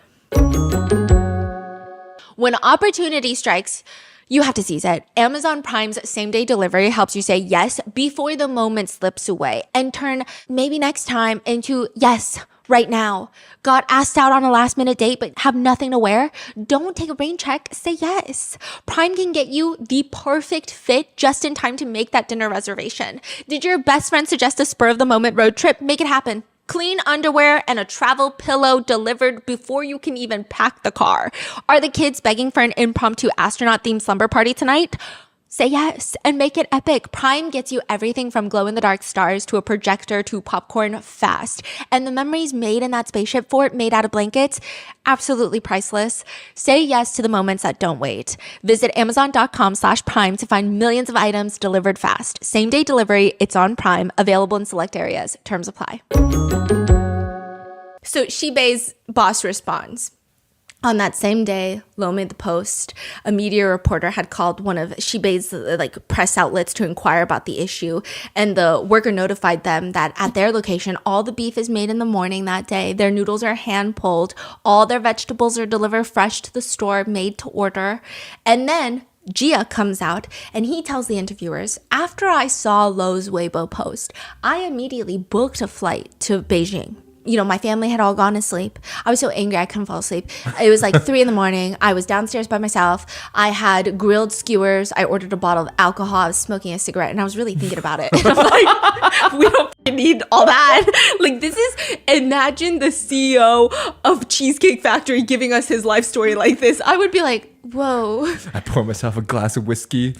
When opportunity strikes, you have to seize it. Amazon Prime's same-day delivery helps you say yes before the moment slips away and turn maybe next time into yes right now. Got asked out on a last-minute date but have nothing to wear? Don't take a rain check. Say yes. Prime can get you the perfect fit just in time to make that dinner reservation. Did your best friend suggest a spur-of-the-moment road trip? Make it happen. Clean underwear and a travel pillow delivered before you can even pack the car. Are the kids begging for an impromptu astronaut-themed slumber party tonight? Say yes and make it epic. Prime gets you everything from glow-in-the-dark stars to a projector to popcorn fast. And the memories made in that spaceship fort made out of blankets, absolutely priceless. Say yes to the moments that don't wait. Visit Amazon.com/Prime to find millions of items delivered fast. Same-day delivery, it's on Prime, available in select areas. Terms apply. So Shibei's boss responds. On that same day, Lo made the post. A media reporter had called one of Shibei's press outlets to inquire about the issue, and the worker notified them that at their location, all the beef is made in the morning that day. Their noodles are hand pulled. All their vegetables are delivered fresh to the store, made to order. And then Jia comes out and he tells the interviewers, after I saw Lo's Weibo post, I immediately booked a flight to Beijing. You know, my family had all gone to sleep. I was so angry I couldn't fall asleep. It was like 3 a.m. I was downstairs by myself. I had grilled skewers. I ordered a bottle of alcohol. I was smoking a cigarette and I was really thinking about it. I'm like, we don't need all that. Like, this is, imagine the CEO of Cheesecake Factory giving us his life story like this. I would be like, whoa. I pour myself a glass of whiskey.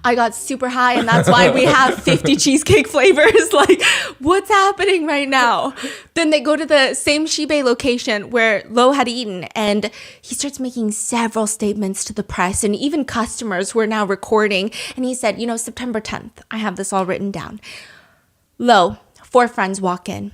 I got super high and that's why we have 50 cheesecake flavors. Like, what's happening right now? Then they go to the same Shibei location where Lo had eaten and he starts making several statements to the press and even customers who are now recording. And he said, you know, September 10th, I have this all written down. Lo, 4 friends walk in.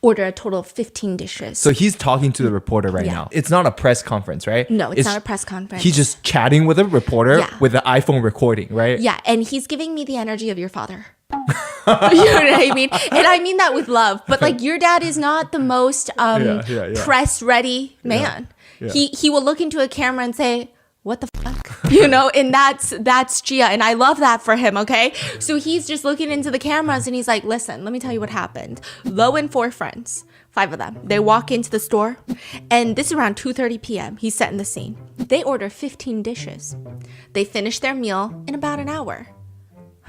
Order a total of 15 dishes. So he's talking to the reporter right Yeah. now. It's not a press conference, right? No, it's not a press conference. He's just chatting with a reporter with an iPhone recording, right? Yeah, and he's giving me the energy of your father. You know what I mean? And I mean that with love. But like, your dad is not the most press ready man. Yeah. He will look into a camera and say, what the fuck? You know, and that's Jia. And I love that for him, okay? So he's just looking into the cameras and he's like, listen, let me tell you what happened. Lo and 4 friends, 5 of them, they walk into the store and this is around 2:30 p.m. He's setting the scene. They order 15 dishes. They finish their meal in about an hour.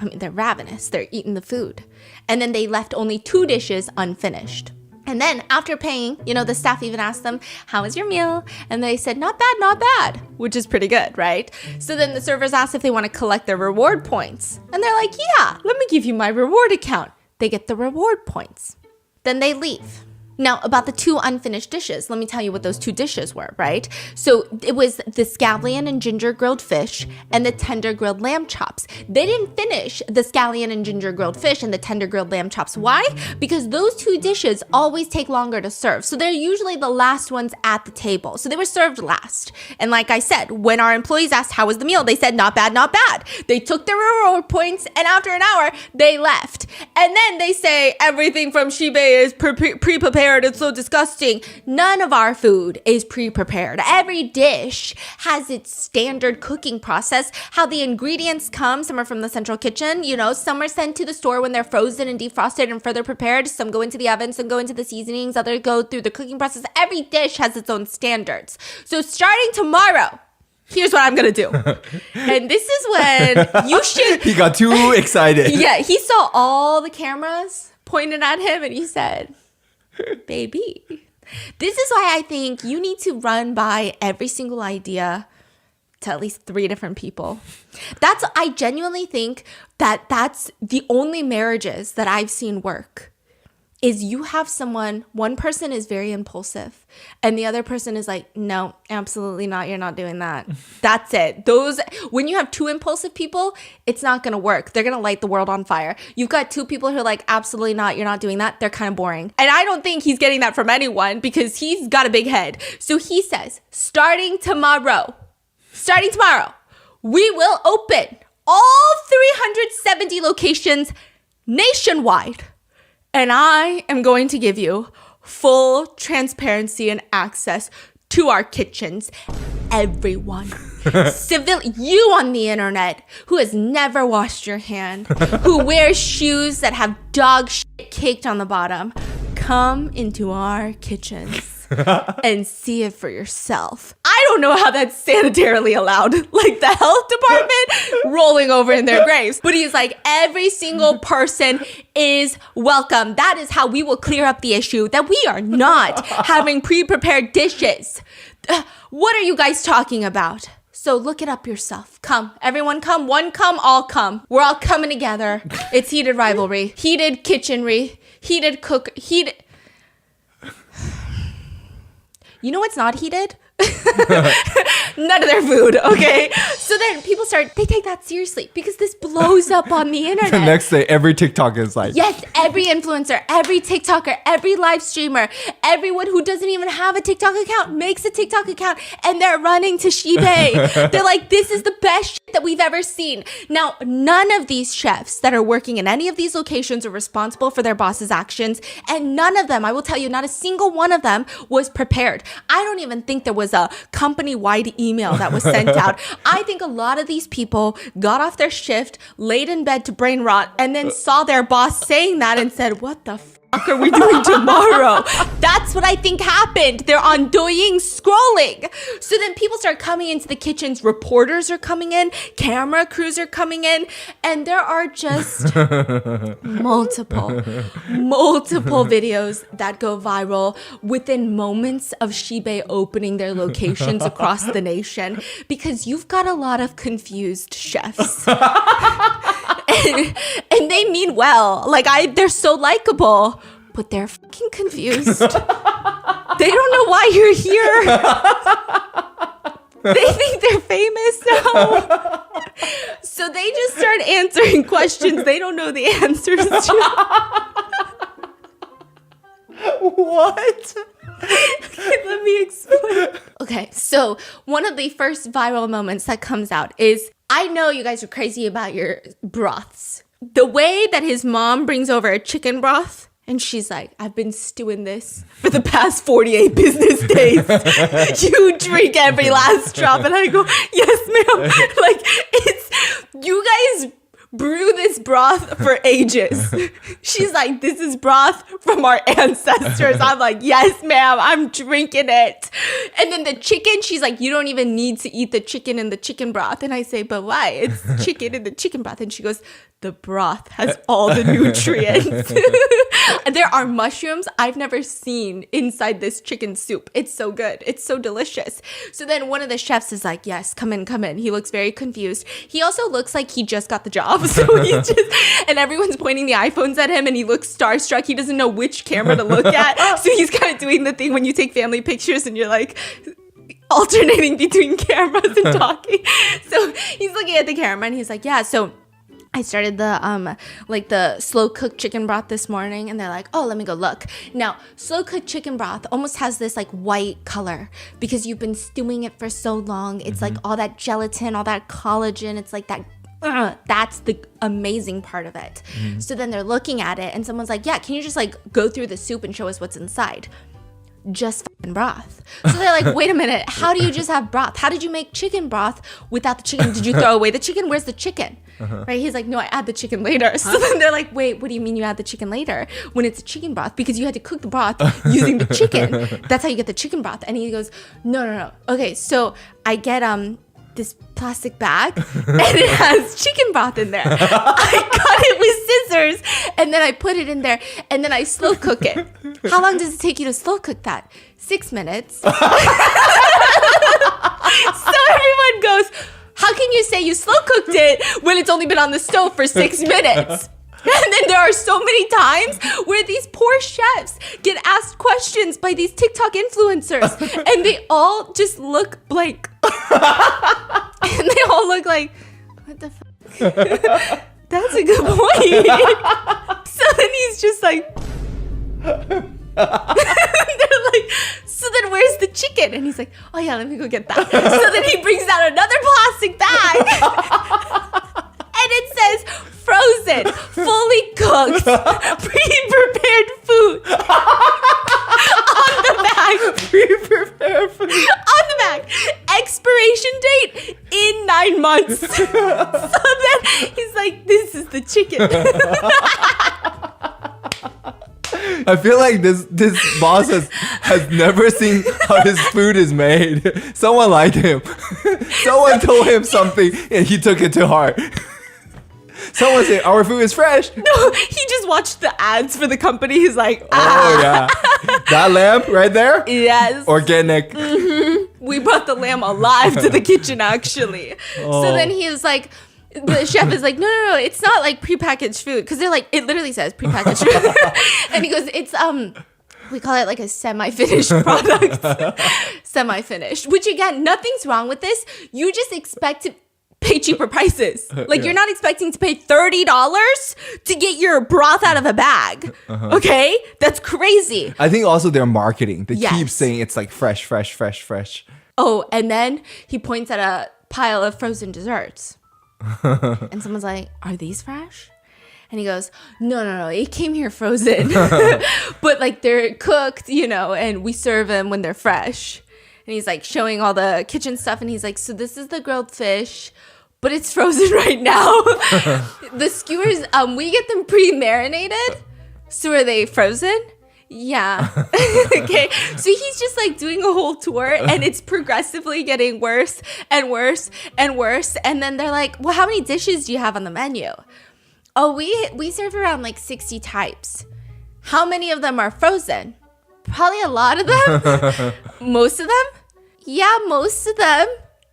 I mean, they're ravenous. They're eating the food. And then they left only 2 dishes unfinished. And then after paying, you know, the staff even asked them, how was your meal? And they said, not bad, which is pretty good, right? So then the servers asked if they want to collect their reward points. And they're like, yeah, let me give you my reward account. they get the reward points. Then they leave. Now, about the 2 unfinished dishes, let me tell you what those 2 dishes were, right? So it was the scallion and ginger grilled fish and the tender grilled lamb chops. They didn't finish the scallion and ginger grilled fish and the tender grilled lamb chops. Why? Because those 2 dishes always take longer to serve. So they're usually the last ones at the table. So they were served last. And like I said, when our employees asked how was the meal, they said, not bad, not bad. They took their reward points, and after an hour, they left. And then they say everything from Shibei is pre-prepared. It's so disgusting. None of our food is pre-prepared. Every dish has its standard cooking process, how the ingredients come. Some are from the central kitchen, you know, some are sent to the store when they're frozen and defrosted and further prepared. Some go into the oven, some go into the seasonings, others go through the cooking process. Every dish has its own standards. So starting tomorrow, here's what I'm going to do. And this is when you should... He got too excited. Yeah, he saw all the cameras pointed at him and he said, baby, this is why I think you need to run by every single idea to at least 3 different people. I genuinely think that's the only marriages that I've seen work. Is you have one person is very impulsive and the other person is like, no, absolutely not. You're not doing that. That's it. When you have 2 impulsive people, it's not going to work. They're going to light the world on fire. You've got 2 people who are like, absolutely not. You're not doing that. They're kind of boring. And I don't think he's getting that from anyone because he's got a big head. So he says, starting tomorrow, we will open all 370 locations nationwide. And I am going to give you full transparency and access to our kitchens. Everyone. You on the internet who has never washed your hand, who wears shoes that have dog shit caked on the bottom, come into our kitchens and see it for yourself. I don't know how that's sanitarily allowed. Like the health department rolling over in their graves. But he's like, every single person is welcome. That is how we will clear up the issue that we are not having pre-prepared dishes. What are you guys talking about? So look it up yourself. Come. Everyone come. One come, all come. We're all coming together. It's heated rivalry. Heated kitchenry. Heated cook. Heated... You know what's not heated? None of their food, okay? So then people they take that seriously because this blows up on the internet. The next day, every TikTok is like... Yes, every influencer, every TikToker, every live streamer, everyone who doesn't even have a TikTok account makes a TikTok account and they're running to Shibei. They're like, this is the best shit that we've ever seen. Now, none of these chefs that are working in any of these locations are responsible for their boss's actions. And none of them, I will tell you, not a single one of them was prepared. I don't even think there was a company-wide email that was sent out. I think a lot of these people got off their shift, laid in bed to brain rot, and then saw their boss saying that and said, what the fuck are we doing tomorrow? That's what I think happened. They're on Douyin scrolling. So then people start coming into the kitchens. Reporters are coming in. Camera crews are coming in. And there are just multiple videos that go viral within moments of Shibei opening their locations across the nation because you've got a lot of confused chefs. And they mean well. They're so likable, but they're fucking confused. They don't know why you're here. They think they're famous now. So they just start answering questions they don't know the answers to. What? Let me explain. Okay, so one of the first viral moments that comes out is, I know you guys are crazy about your broths. The way that his mom brings over a chicken broth, and she's like, I've been stewing this for the past 48 business days. You drink every last drop. And I go, yes, ma'am. You guys brew this broth for ages. She's like, this is broth from our ancestors. I'm like, yes, ma'am, I'm drinking it. And then the chicken, she's like, you don't even need to eat the chicken in the chicken broth. And I say, but why? It's chicken in the chicken broth. And she goes, the broth has all the nutrients. There are mushrooms I've never seen inside this chicken soup. It's so good. It's so delicious. So then one of the chefs is like, yes, come in, come in. He looks very confused. He also looks like he just got the job. So and everyone's pointing the iPhones at him and he looks starstruck. He doesn't know which camera to look at. So he's kind of doing the thing when you take family pictures and you're like alternating between cameras and talking. So he's looking at the camera and he's like, yeah, so I started the slow cooked chicken broth this morning, and they're like, oh, let me go look. Now, slow cooked chicken broth almost has this like white color because you've been stewing it for so long. It's like all that gelatin, all that collagen. It's like that. That's the amazing part of it. So then they're looking at it, and someone's like, yeah, can you just like go through the soup and show us what's inside? Just fucking broth. So they're like, wait a minute, how do you just have broth? How did you make chicken broth without the chicken? Did you throw away the chicken? Where's the chicken? Right? He's like, no, I add the chicken later. So then they're like, wait, what do you mean you add the chicken later when it's a chicken broth? Because you had to cook the broth using the chicken. That's how you get the chicken broth. And he goes, no. Okay, so I get this plastic bag and it has chicken broth in there. I cut it with scissors and then I put it in there and then I slow cook it. How long does it take you to slow cook that? 6 minutes. So everyone goes, how can you say you slow cooked it when it's only been on the stove for 6 minutes? And then there are so many times where these poor chefs get asked questions by these TikTok influencers and they all just look blank. And they all look like, what the fuck? That's a good point. So then he's just like, they're like, so then where's the chicken? And he's like, oh yeah, let me go get that. So then he brings out another plastic bag. And it says frozen, fully cooked, pre-prepared food on the bag. Pre-prepared food. On the bag. Expiration date in 9 months. So then he's like, this is the chicken. I feel like this boss has never seen how his food is made. Someone liked him. Someone told him something and he took it to heart. Someone said, our food is fresh. No, he just watched the ads for the company. He's like, oh yeah. That lamb right there? Yes. Organic. We brought the lamb alive to the kitchen, actually. So then he was like, the chef is like, no, it's not like prepackaged food. Because they're like, it literally says prepackaged food. And he goes, it's, we call it like a semi-finished product. Semi-finished. Which again, nothing's wrong with this. You just expect to pay cheaper prices. Like you're not expecting to pay $30 to get your broth out of a bag. Okay? That's crazy. I think also their marketing. They Yes. keep saying it's like fresh. Oh, and then he points at a pile of frozen desserts. And someone's like, are these fresh? And he goes, no, it came here frozen. But like they're cooked, and we serve them when they're fresh. And he's like showing all the kitchen stuff. And he's like, so this is the grilled fish, but it's frozen right now. The skewers, we get them pre-marinated. So are they frozen? Yeah. Okay. So he's just like doing a whole tour and it's progressively getting worse and worse and worse. And then they're like, well, how many dishes do you have on the menu? Oh, we serve around like 60 types. How many of them are frozen? Probably a lot of them. Most of them? Yeah, most of them.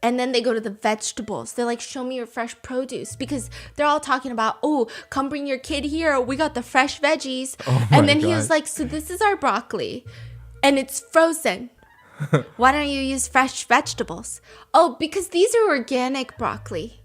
And then they go to the vegetables. They're like, show me your fresh produce. Because they're all talking about, oh, come bring your kid here. We got the fresh veggies. And then he was like, so this is our broccoli. And it's frozen. Why don't you use fresh vegetables? Oh, because these are organic broccoli.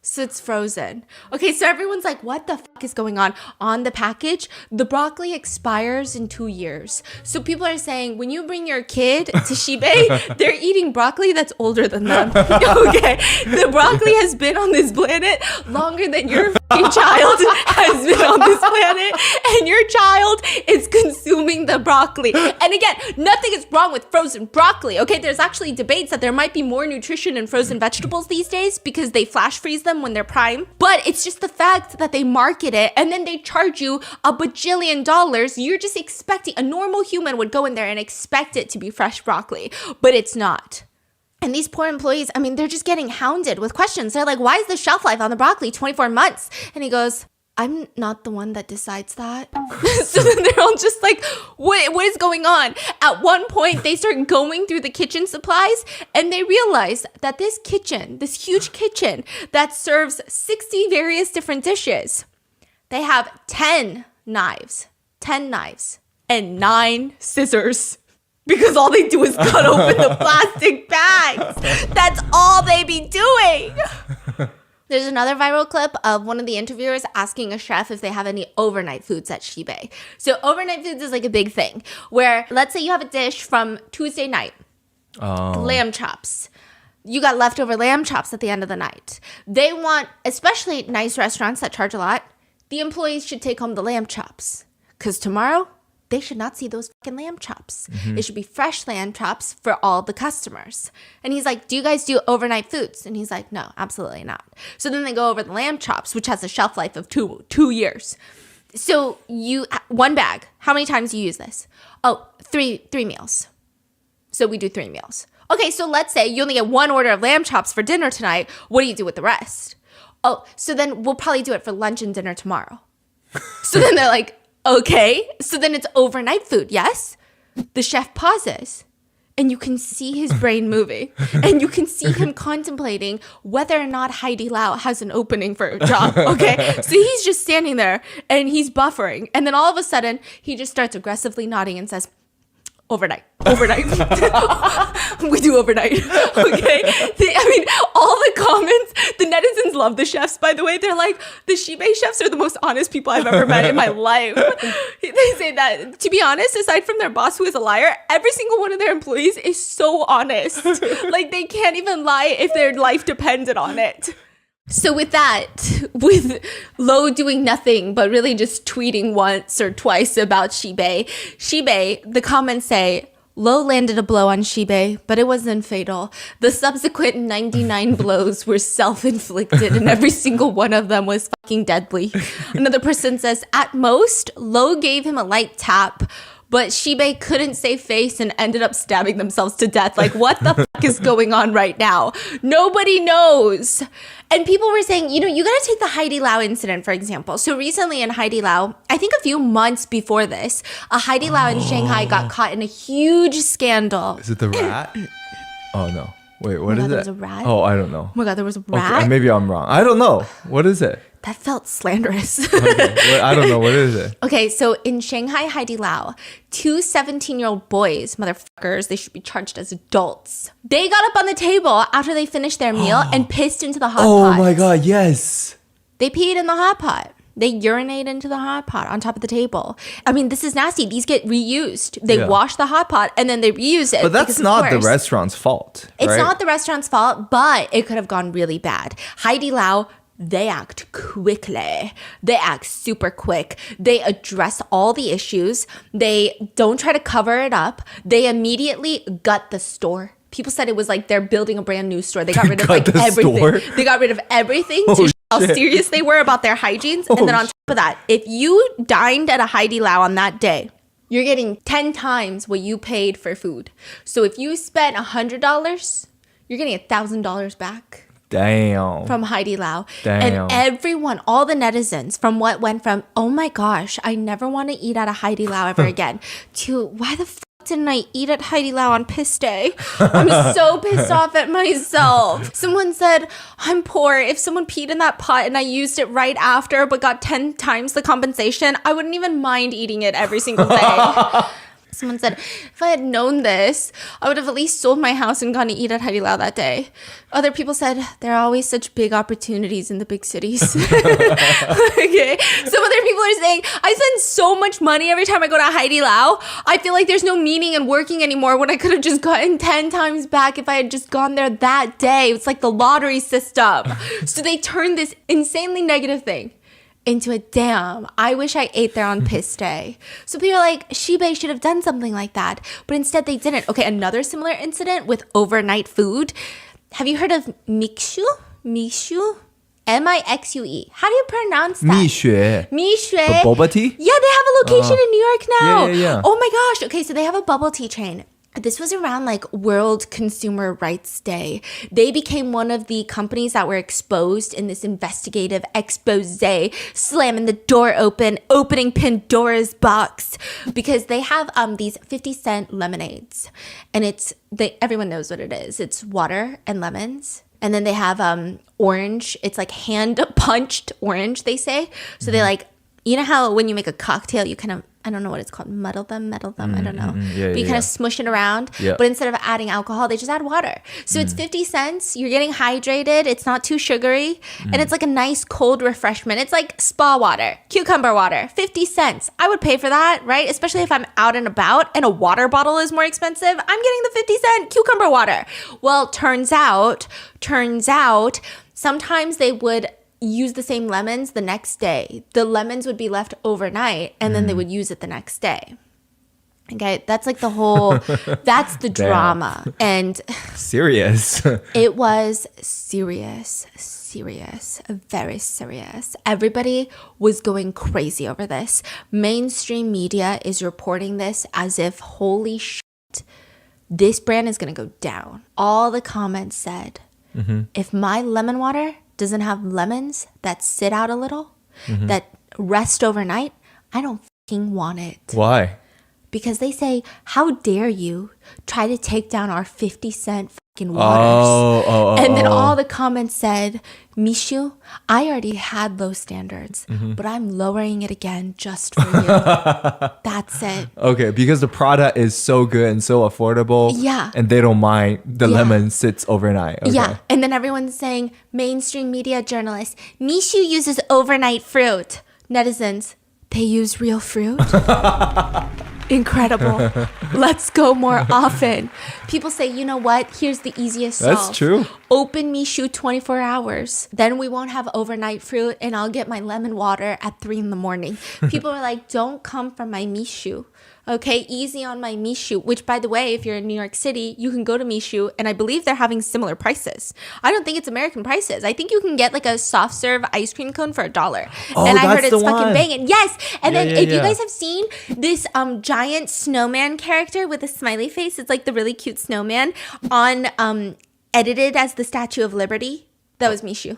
So it's frozen. Okay, so everyone's like, what the fuck is going on? On the package, the broccoli expires in 2 years. So people are saying, when you bring your kid to Shibe, they're eating broccoli that's older than them. Okay, the broccoli has been on this planet longer than your fucking child has been on this planet. And your child is consuming the broccoli. And again, nothing is wrong with frozen broccoli. Okay, there's actually debates that there might be more nutrition in frozen vegetables these days because they flash freeze them when they're prime. But it's just the fact that they market it and then they charge you $1 bajillion. You're just expecting, a normal human would go in there and expect it to be fresh broccoli, but it's not. And these poor employees, I mean, they're just getting hounded with questions. They're like, why is the shelf life on the broccoli 24 months? And he goes, I'm not the one that decides that. So then they're all just like, what is going on? At one point, they start going through the kitchen supplies and they realize that this kitchen, this huge kitchen that serves 60 various different dishes, they have 10 knives, and 9 scissors. Because all they do is cut open the plastic bags. That's all they be doing. There's another viral clip of one of the interviewers asking a chef if they have any overnight foods at Shibei. So overnight foods is like a big thing where let's say you have a dish from Tuesday night, lamb chops. You got leftover lamb chops at the end of the night. They want, especially nice restaurants that charge a lot, the employees should take home the lamb chops. Because tomorrow, they should not see those fucking lamb chops. It should be fresh lamb chops for all the customers. And he's like, do you guys do overnight foods? And he's like, no, absolutely not. So then they go over the lamb chops, which has a shelf life of two years. So one bag, how many times do you use this? Oh, three meals. So we do 3 meals. Okay, so let's say you only get 1 order of lamb chops for dinner tonight. What do you do with the rest? Oh, so then we'll probably do it for lunch and dinner tomorrow. So then they're like, okay, so then it's overnight food, yes? The chef pauses, and you can see his brain moving, and you can see him contemplating whether or not Heidi Lau has an opening for a job, okay? So he's just standing there, and he's buffering, and then all of a sudden, he just starts aggressively nodding and says, overnight. We do overnight. Okay. I mean, all the comments, the netizens love the chefs, by the way. They're like, the Shibei chefs are the most honest people I've ever met in my life. They say that, to be honest, aside from their boss who is a liar, every single one of their employees is so honest. Like, they can't even lie if their life depended on it. So with that, with Lo doing nothing but really just tweeting once or twice about Shibei, the comments say, Lo landed a blow on Shibei, but it wasn't fatal. The subsequent 99 blows were self-inflicted, and every single one of them was fucking deadly. Another person says, at most, Lo gave him a light tap, but Shibei couldn't save face and ended up stabbing themselves to death. Like, what the fuck is going on right now? Nobody knows. And people were saying, you got to take the Heidi Lau incident, for example. So recently in Heidi Lau, I think a few months before this, a Heidi Lau in Shanghai got caught in a huge scandal. Is it the rat? Oh, no. Wait, what is it? There was a rat? Oh, I don't know. Oh my God, there was a rat? Okay, maybe I'm wrong. I don't know. What is it? That felt slanderous. Okay. I don't know. What is it? Okay, so in Shanghai Heidi Lau, 2 17-year-old boys, motherfuckers, they should be charged as adults. They got up on the table after they finished their meal and pissed into the hot pot. Oh my God, yes. They peed in the hot pot. They urinate into the hot pot on top of the table. I mean, this is nasty. These get reused. They wash the hot pot and then they reuse it. But that's not the restaurant's fault. It's right? not the restaurant's fault, but it could have gone really bad. Heidi Lau, they act quickly. They act super quick. They address all the issues. They don't try to cover it up. They immediately gut the store. People said it was like they're building a brand new store. They got rid of like everything. Store? They got rid of everything to show how serious they were about their hygiene. And then on top of that, if you dined at a Heidi Lau on that day, you're getting 10 times what you paid for food. So if you spent $100, you're getting $1,000 back. Damn. From Heidi Lau. Damn. And everyone, all the netizens, from what went from, oh my gosh, I never want to eat at a Heidi Lau ever again, to why the fuck didn't I eat at Heidi Lau on piss day? I'm so pissed off at myself. Someone said, I'm poor. If someone peed in that pot and I used it right after but got 10 times the compensation, I wouldn't even mind eating it every single day. Someone said, if I had known this, I would have at least sold my house and gone to eat at Heidi Lau that day. Other people said, there are always such big opportunities in the big cities. Okay. Some other people are saying, I spend so much money every time I go to Heidi Lau. I feel like there's no meaning in working anymore when I could have just gotten 10 times back if I had just gone there that day. It's like the lottery system. So they turned this insanely negative thing into a damn, I wish I ate there on piss day. So people are like, Shibei should have done something like that. But instead they didn't. Okay, another similar incident with overnight food. Have you heard of Mixue? Mixue? M-I-X-U-E. How do you pronounce that? Mixue. Mixue. The boba tea? Yeah, they have a location in New York now. Yeah. Oh my gosh. Okay, so they have a bubble tea chain. This was around like World Consumer Rights Day. They became one of the companies that were exposed in this investigative expose, slamming the door open, opening Pandora's box, because they have these 50-cent lemonades, and everyone knows what it is. It's water and lemons. And then they have orange. It's like hand punched orange, they say. So they like, you know how when you make a cocktail, you kind of, I don't know what it's called, muddle them, I don't know. But you kind of smush it around. Yeah. But instead of adding alcohol, they just add water. So it's 50 cents. You're getting hydrated. It's not too sugary. And it's like a nice cold refreshment. It's like spa water, cucumber water, 50 cents. I would pay for that, right? Especially if I'm out and about and a water bottle is more expensive. I'm getting the 50-cent cucumber water. Well, turns out, sometimes they would use the same lemons the next day. The lemons would be left overnight and then they would use it the next day. Okay, that's like the whole, that's the drama. And Serious. it was serious, very serious. Everybody was going crazy over this. Mainstream media is reporting this as if, holy shit, this brand is going to go down. All the comments said, if my lemon water doesn't have lemons that sit out a little, that rest overnight, I don't fucking want it. Why? Because they say, how dare you try to take down our 50-cent fucking waters. And then all the comments said, Mishu, I already had low standards, but I'm lowering it again just for you. That's it. Okay, because the product is so good and so affordable. Yeah. And they don't mind the lemon sits overnight. Okay. Yeah. And then everyone's saying, mainstream media journalists, Mishu uses overnight fruit. Netizens, they use real fruit? Incredible. Let's go more often. People say, you know what? Here's the easiest solve. That's true. Open Mishu 24 hours. Then we won't have overnight fruit and I'll get my lemon water at 3 a.m. People are like, don't come from my Mishu. Okay, easy on my Mishu, which by the way, if you're in New York City, you can go to Mishu and I believe they're having similar prices. I don't think it's American prices. I think you can get like a soft serve ice cream cone for $1. Oh, and I heard that's it's the fucking one. banging. Yes. And Yeah, then yeah, if you yeah. guys have seen this giant snowman character with a smiley face, it's like the really cute snowman on edited as the Statue of Liberty. That was Mishu.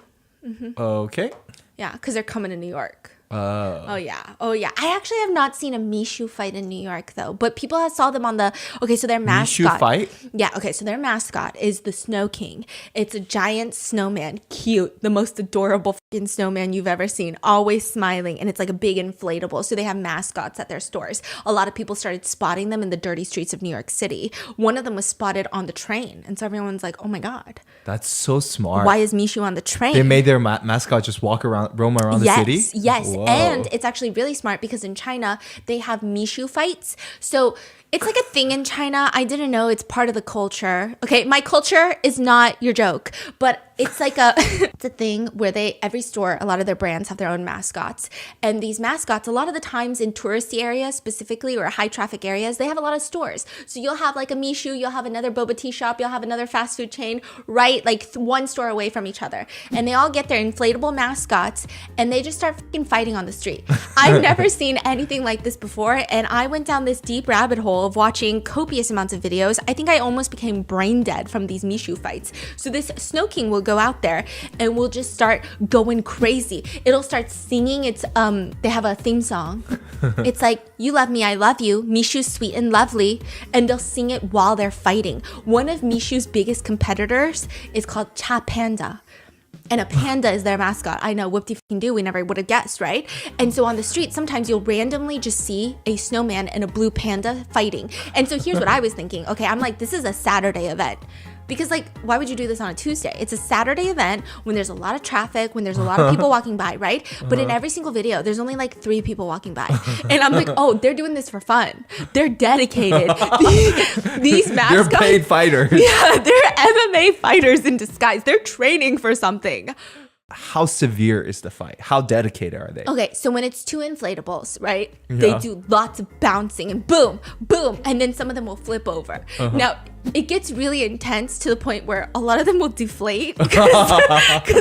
Okay. Yeah, because they're coming to New York. Oh yeah. I actually have not seen a Mishu fight in New York though, but people have saw them on the, okay, so their mascot. Mishu fight? Yeah, okay, so their mascot is the Snow King. It's a giant snowman, cute, the most adorable fucking snowman you've ever seen, always smiling, and it's like a big inflatable. So they have mascots at their stores. A lot of people started spotting them in the dirty streets of New York City. One of them was spotted on the train, and so everyone's like, oh my God, That's so smart. why is Mishu on the train? They made their mascot just roam around the city? Yes. Whoa. And it's actually really smart because in China, they have Mishu fights. So it's like a thing in China. I didn't know it's part of the culture. Okay, my culture is not your joke, but it's like it's a thing where every store, a lot of their brands have their own mascots. And these mascots, a lot of the times in touristy areas specifically or high traffic areas, they have a lot of stores. So you'll have like a Mishu, you'll have another boba tea shop, you'll have another fast food chain, right? Like one store away from each other. And they all get their inflatable mascots and they just start fucking fighting on the street. I've never seen anything like this before. And I went down this deep rabbit hole of watching copious amounts of videos. I think I almost became brain dead from these Mishu fights. So this Snow King will go out there and we'll just start going crazy. It'll start singing. It's they have a theme song. It's like, you love me, I love you, Mishu's sweet and lovely, and they'll sing it while they're fighting. One of Mishu's biggest competitors is called Cha Panda. And a panda is their mascot. I know, whoop-de-f***ing-do, we never would have guessed, right? And so on the street, sometimes you'll randomly just see a snowman and a blue panda fighting. And so here's what I was thinking. Okay, I'm like, this is a Saturday event. Because like, why would you do this on a Tuesday? It's a Saturday event when there's a lot of traffic, when there's a lot of people walking by, right? But in every single video, there's only like 3 people walking by. And I'm like, oh, they're doing this for fun. They're dedicated. These mascots. They're paid fighters. Yeah, they're MMA fighters in disguise. They're training for something. How severe is the fight? How dedicated are they? Okay, so when it's 2 inflatables, right? They do lots of bouncing and boom, boom, and then some of them will flip over. Now, it gets really intense to the point where a lot of them will deflate because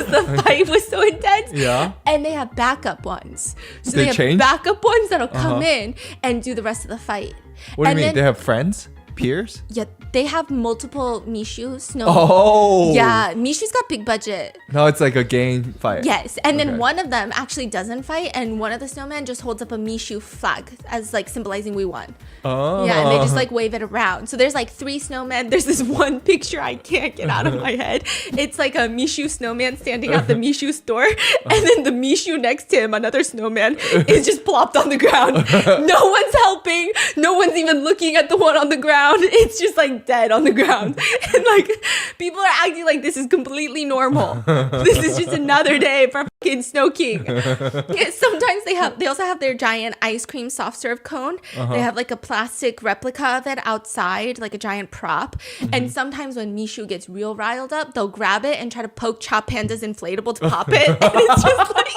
the fight was so intense. Yeah. And they have backup ones. So They they have change? backup ones that'll come in and do the rest of the fight. What do you And mean? then- They have friends? peers? Yeah, they have multiple Mishu snow. Oh. Yeah, Mishu's got big budget. No, it's like a gang fight. Yes, and Okay. then one of them actually doesn't fight, and one of the snowmen just holds up a Mishu flag as like symbolizing we won. Oh. Yeah, and they just like wave it around. So there's like 3 snowmen. There's this one picture I can't get out of my head. It's like a Mishu snowman standing at the Mishu store, and then the Mishu next to him, another snowman, is just plopped on the ground. No one's helping. No one's even looking at the one on the ground. It's just like dead on the ground. And like people are acting like this is completely normal. This is just another day for fucking Snow King. Yeah, sometimes they also have their giant ice cream soft serve cone. They have like a plastic replica of it outside, like a giant prop. And sometimes when Mishu gets real riled up, they'll grab it and try to poke Chop Panda's inflatable to pop it. And it's just like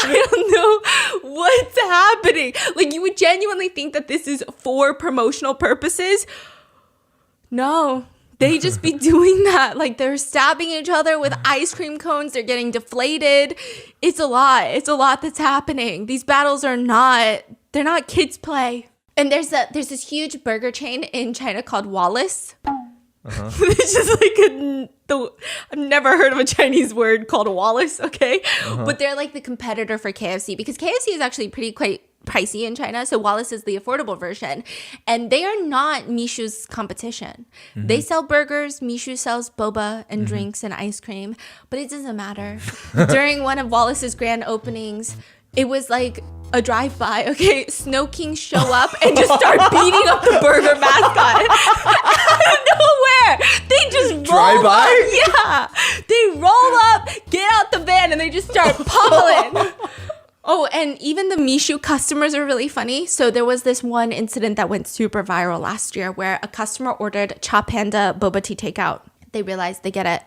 I don't know what's happening. Like you would genuinely think that this is for promotional purposes. No. They just be doing that. Like they're stabbing each other with ice cream cones. They're getting deflated. It's a lot. It's a lot that's happening. These battles are they're not kids play. And there's this huge burger chain in China called Wallace. It's just like I've never heard of a Chinese word called Wallace, okay? But they're like the competitor for KFC because KFC is actually quite pricey in China. So Wallace is the affordable version. And they are not Mishu's competition. They sell burgers. Mishu sells boba and drinks and ice cream. But it doesn't matter. During one of Wallace's grand openings, it was like a drive-by, okay? Snow Kings show up and just start beating up the burger mascot. Out of nowhere. They just roll Drive-by? up. Yeah. They roll up, get out the van, and they just start pummeling. Oh, and even the Mishu customers are really funny. So there was this one incident that went super viral last year where a customer ordered Chop Panda boba tea takeout. They realized they get it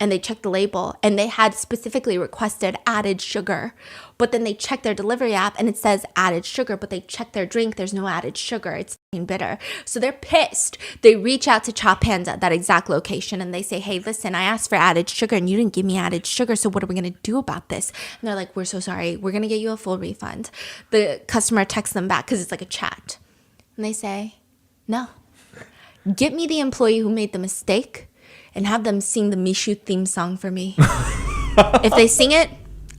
and they checked the label and they had specifically requested added sugar. But then they checked their delivery app and it says added sugar, but they check their drink, there's no added sugar. It's bitter. So they're pissed. They reach out to Chop Panda, that exact location, and they say, hey, listen, I asked for added sugar and you didn't give me added sugar. So what are we going to do about this? And they're like, we're so sorry. We're going to get you a full refund. The customer texts them back because it's like a chat. And they say, no, get me the employee who made the mistake and have them sing the Mishu theme song for me. If they sing it,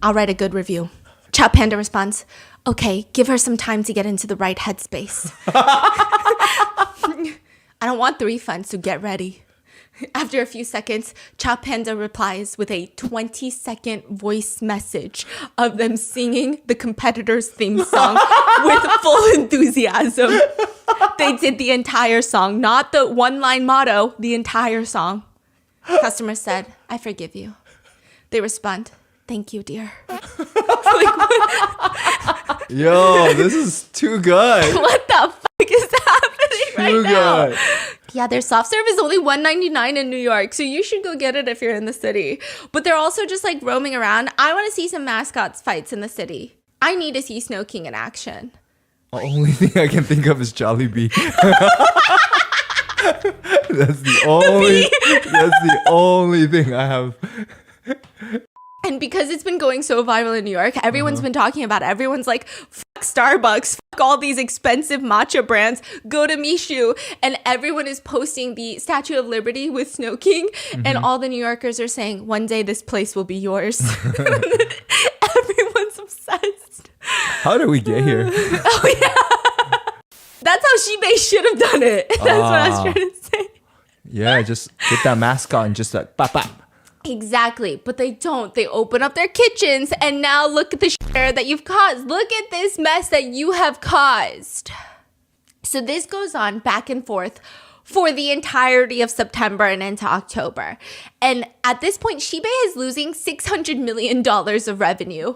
I'll write a good review. Chop Panda responds, okay, give her some time to get into the right headspace. I don't want the refund, so get ready. After a few seconds, Chop Panda replies with a 20-second voice message of them singing the competitor's theme song with full enthusiasm. They did the entire song, not the one-line motto, the entire song. Customer said, I forgive you. They respond, thank you, dear. Yo, this is too good. What the fuck is happening Too right now? good. Yeah, their soft serve is only $1.99 in New York, so you should go get it if you're in the city. But they're also just like roaming around. I want to see some mascots fights in the city. I need to see Snow King in action. The only thing I can think of is Jollibee. That's the only thing I have. And because it's been going so viral in New York, everyone's been talking about it. Everyone's like, fuck Starbucks, fuck all these expensive matcha brands, go to Mishu. And everyone is posting the Statue of Liberty with Snow King. And all the New Yorkers are saying, one day this place will be yours. Everyone's obsessed. How did we get here? Oh, yeah. That's how Shibei should have done it. That's what I was trying to say. Yeah, just get that mascot and just like, bap, bap. Exactly, but they don't. They open up their kitchens and now look at the shit that you've caused. Look at this mess that you have caused. So this goes on back and forth for the entirety of September and into October. And at this point, Shibei is losing $600 million of revenue.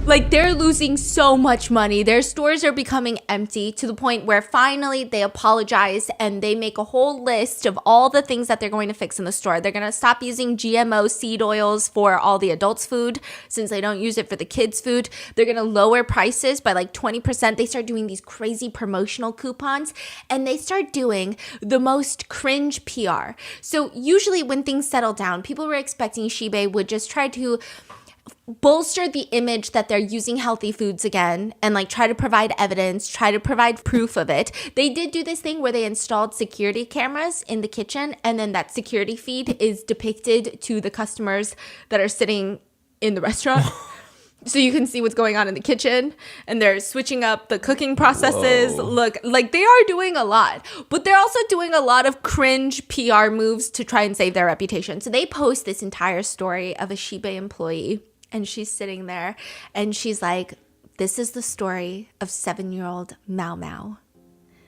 Like, they're losing so much money. Their stores are becoming empty to the point where finally they apologize and they make a whole list of all the things that they're going to fix in the store. They're going to stop using GMO seed oils for all the adults' food since they don't use it for the kids' food. They're going to lower prices by like 20%. They start doing these crazy promotional coupons and they start doing the most cringe PR. So usually when things settle down, people were expecting Shibei would just try to bolster the image that they're using healthy foods again and like try to provide evidence, try to provide proof of it. They did do this thing where they installed security cameras in the kitchen, and then that security feed is depicted to the customers that are sitting in the restaurant. So you can see what's going on in the kitchen, and they're switching up the cooking processes. Whoa. Look, like they are doing a lot, but they're also doing a lot of cringe PR moves to try and save their reputation. So they post this entire story of a Shibei employee, and she's sitting there and she's like, this is the story of 7-year-old Mao Mao.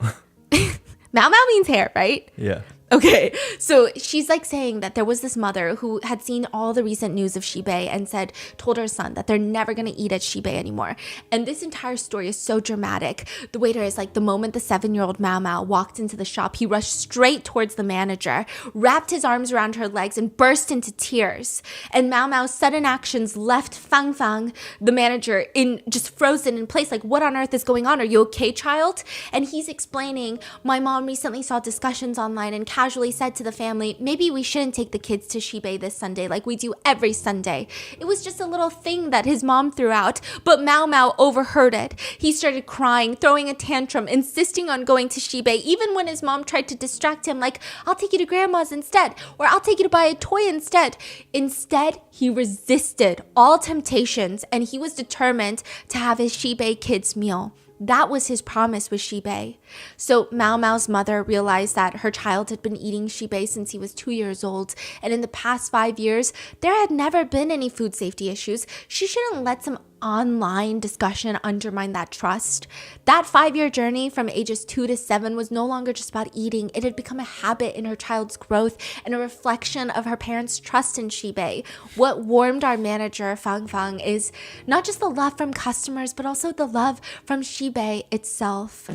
Mao Mao means hair, right? Yeah. Okay, so she's like saying that there was this mother who had seen all the recent news of Shibei and told her son that they're never going to eat at Shibei anymore. And this entire story is so dramatic. The waiter is like, the moment the 7-year-old Mao Mao walked into the shop, he rushed straight towards the manager, wrapped his arms around her legs, and burst into tears. And Mao Mao's sudden actions left Fang Fang, the manager, in just frozen in place. Like, what on earth is going on? Are you okay, child? And he's explaining, my mom recently saw discussions online and casually said to the family, maybe we shouldn't take the kids to Shibei this Sunday like we do every Sunday. It was just a little thing that his mom threw out, but Mao Mao overheard it. He started crying, throwing a tantrum, insisting on going to Shibei, even when his mom tried to distract him, like, I'll take you to grandma's instead, or I'll take you to buy a toy instead. Instead, he resisted all temptations, and he was determined to have his Shibei kids' meal. That was his promise with Shibei. So Mao Mao's mother realized that her child had been eating Shibei since he was 2 years old. And in the past 5 years, there had never been any food safety issues. She shouldn't let some online discussion undermine that trust. That 5-year journey from ages 2 to 7 was no longer just about eating. It had become a habit in her child's growth and a reflection of her parents' trust in Shibei. What warmed our manager, Fang Fang, is not just the love from customers, but also the love from Shibei itself.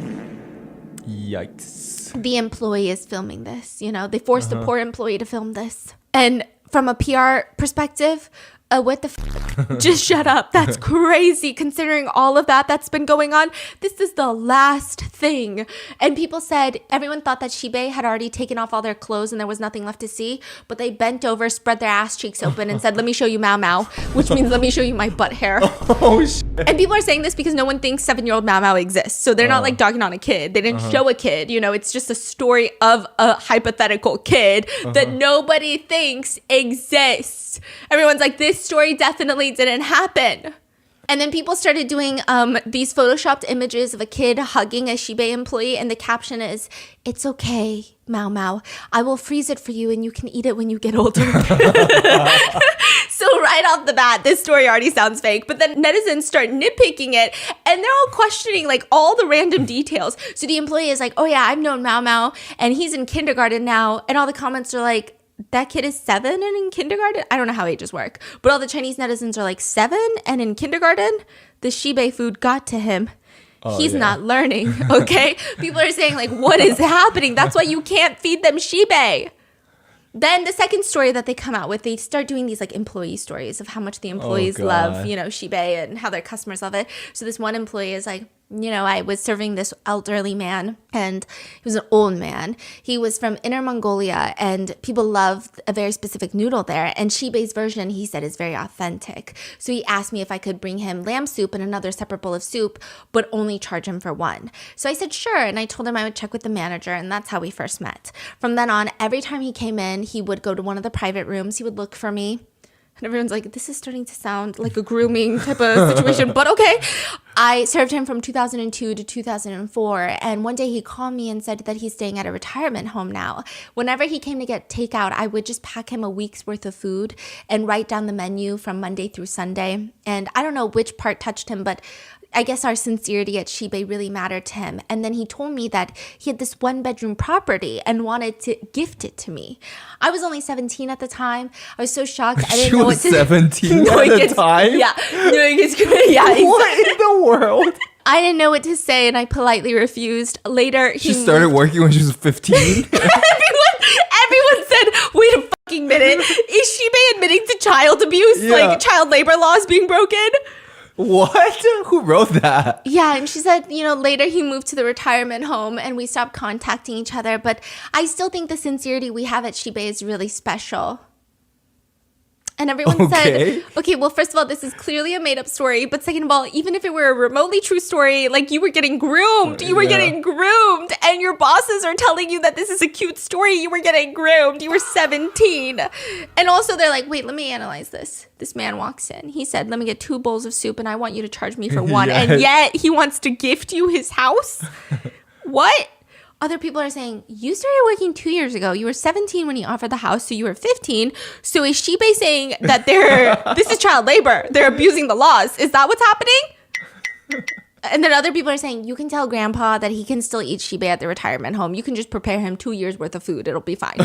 Yikes. The employee is filming this, they forced the poor employee to film this. And from a PR perspective, what the f? Just shut up. That's crazy considering all of that's been going on. This is the last thing. And people said, everyone thought that Shibei had already taken off all their clothes and there was nothing left to see, but they bent over, spread their ass cheeks open and said, let me show you Mao Mao, which means let me show you my butt hair. Oh, shit. And people are saying this because no one thinks 7-year-old Mao Mao exists. So they're not like dogging on a kid. They didn't show a kid, it's just a story of a hypothetical kid that nobody thinks exists. Everyone's like, this story definitely didn't happen. And then people started doing these photoshopped images of a kid hugging a Shibei employee, and the caption is, it's okay, Mao Mao. I will freeze it for you and you can eat it when you get older. So right off the bat, this story already sounds fake, but then netizens start nitpicking it and they're all questioning like all the random details. So the employee is like, oh yeah, I've known Mao Mao and he's in kindergarten now. And all the comments are like, that kid is 7 and in kindergarten? I don't know how ages work. But all the Chinese netizens are like, 7 and in kindergarten? The Shibei food got to him. He's not learning, okay? People are saying like, what is happening? That's why you can't feed them Shibei. Then the second story that they come out with, they start doing these like employee stories of how much the employees love, Shibei and how their customers love it. So this one employee is like, I was serving this elderly man and he was an old man. He was from Inner Mongolia and people love a very specific noodle there. And Shibei's version, he said, is very authentic. So he asked me if I could bring him lamb soup and another separate bowl of soup, but only charge him for one. So I said, sure. And I told him I would check with the manager. And that's how we first met. From then on, every time he came in, he would go to one of the private rooms. He would look for me. And everyone's like, this is starting to sound like a grooming type of situation, but okay. I served him from 2002 to 2004. And one day he called me and said that he's staying at a retirement home now. Whenever he came to get takeout, I would just pack him a week's worth of food and write down the menu from Monday through Sunday. And I don't know which part touched him, but I guess our sincerity at Shibei really mattered to him. And then he told me that he had this 1-bedroom property and wanted to gift it to me. I was only 17 at the time. I was so shocked. I didn't know what to 17 at the time? Yeah. Yeah. What in the world? I didn't know what to say and I politely refused. Later, she started working when she was 15? Everyone said, wait a fucking minute. Is Shibei admitting to child abuse? Yeah. Like child labor laws being broken? What? Who wrote that? Yeah, and she said, later he moved to the retirement home and we stopped contacting each other. But I still think the sincerity we have at Shibei is really special. And everyone Okay. said, okay, well, first of all, this is clearly a made up story. But second of all, even if it were a remotely true story, like you were getting groomed. You were getting groomed. And your bosses are telling you that this is a cute story. You were getting groomed. You were 17. And also they're like, wait, let me analyze this. This man walks in. He said, let me get 2 bowls of soup and I want you to charge me for 1. Yes. And yet he wants to gift you his house? What? Other people are saying, you started working 2 years ago. You were 17 when he offered the house, so you were 15. So is Shibe saying that this is child labor? They're abusing the laws. Is that what's happening? And then other people are saying, you can tell grandpa that he can still eat Shibe at the retirement home. You can just prepare him 2 years worth of food. It'll be fine.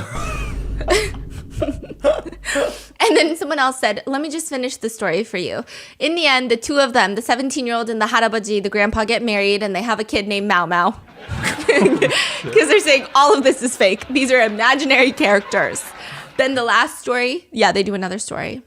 And then someone else said, let me just finish the story for you. In the end, the two of them, the 17-year-old and the harabaji, the grandpa, get married and they have a kid named Mao Mao. Because they're saying all of this is fake. These are imaginary characters. Then the last story, they do another story.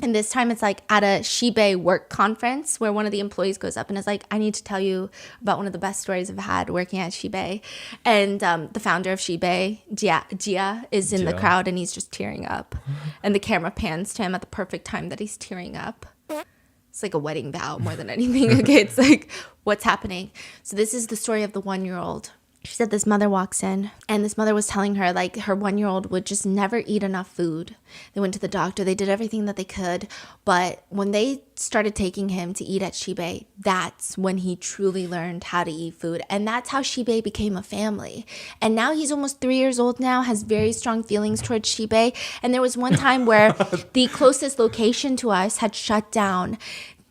And this time it's like at a Shibe work conference where one of the employees goes up and is like, I need to tell you about one of the best stories I've had working at Shibe. And the founder of Shibe, Jia, is in the crowd and he's just tearing up. And the camera pans to him at the perfect time that he's tearing up. It's like a wedding vow more than anything. Okay, it's like, what's happening? So this is the story of the 1-year-old. She said this mother walks in and this mother was telling her like her 1-year-old would just never eat enough food. They went to the doctor. They did everything that they could. But when they started taking him to eat at Shibe, that's when he truly learned how to eat food. And that's how Shibe became a family. And now he's almost 3 years old now, has very strong feelings towards Shibe. And there was one time where the closest location to us had shut down.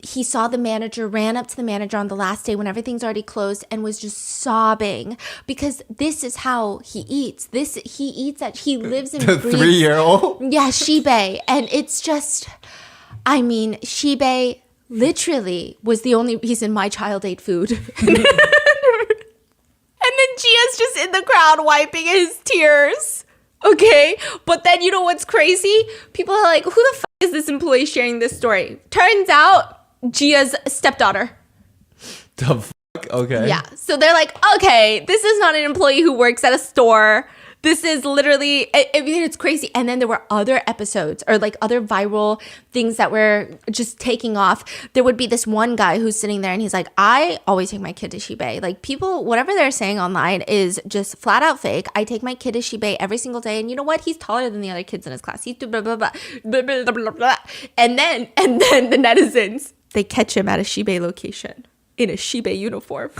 He saw the manager, ran up to the manager on the last day when everything's already closed and was just sobbing because this is how he eats. He lives and The breathes. 3-year-old? Yeah, Shibe. And it's just, I mean, Shibe literally was the only reason my child ate food. And then Gia's just in the crowd wiping his tears. Okay, but then you know what's crazy? People are like, who the f*** is this employee sharing this story? Turns out, Gia's stepdaughter. The fuck? Okay. Yeah. So they're like, okay, this is not an employee who works at a store. This is literally, I mean, it's crazy. And then there were other episodes or like other viral things that were just taking off. There would be this one guy who's sitting there and he's like, I always take my kid to Shibe. Like people, whatever they're saying online is just flat out fake. I take my kid to Shibe every single day. And you know what? He's taller than the other kids in his class. He's blah, blah, blah, blah, blah, blah, blah, blah. And then the netizens, they catch him at a Shibe location in a Shibe uniform.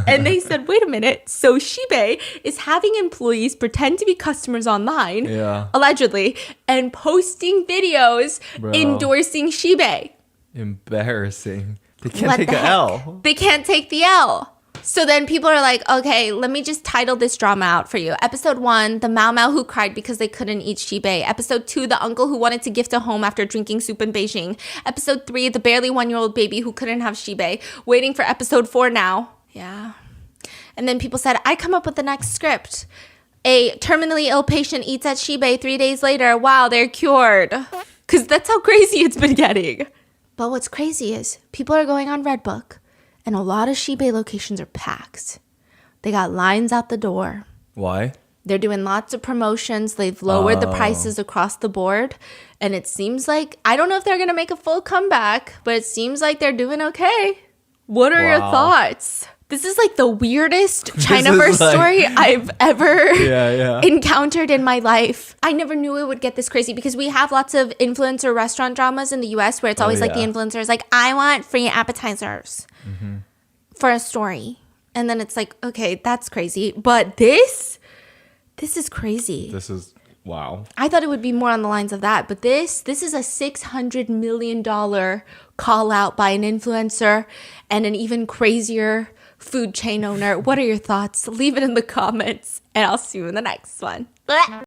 And they said, wait a minute. So Shibe is having employees pretend to be customers online, allegedly, and posting videos endorsing Shibe. Embarrassing. They can't take an L. They can't take the L. So then people are like, okay, let me just title this drama out for you. Episode 1, the Mao Mao who cried because they couldn't eat Shibe. Episode 2, the uncle who wanted to gift a home after drinking soup in Beijing. Episode 3, the barely 1-year-old baby who couldn't have Shibe. Waiting for episode 4 now. Yeah. And then people said, I come up with the next script. A terminally ill patient eats at Shibe 3 days later. Wow, they're cured. Because that's how crazy it's been getting. But what's crazy is people are going on Redbook. And a lot of Shibe locations are packed. They got lines out the door. Why? They're doing lots of promotions. They've lowered the prices across the board. And it seems like, I don't know if they're going to make a full comeback, but it seems like they're doing okay. What are your thoughts? This is like the weirdest Chinaverse story I've ever encountered in my life. I never knew it would get this crazy because we have lots of influencer restaurant dramas in the US where it's always like the influencer is like, I want free appetizers for a story. And then it's like, okay, that's crazy. But this is crazy. This is, wow. I thought it would be more on the lines of that. But this is a $600 million call out by an influencer and an even crazier food chain owner. What are your thoughts? Leave it in the comments and I'll see you in the next one.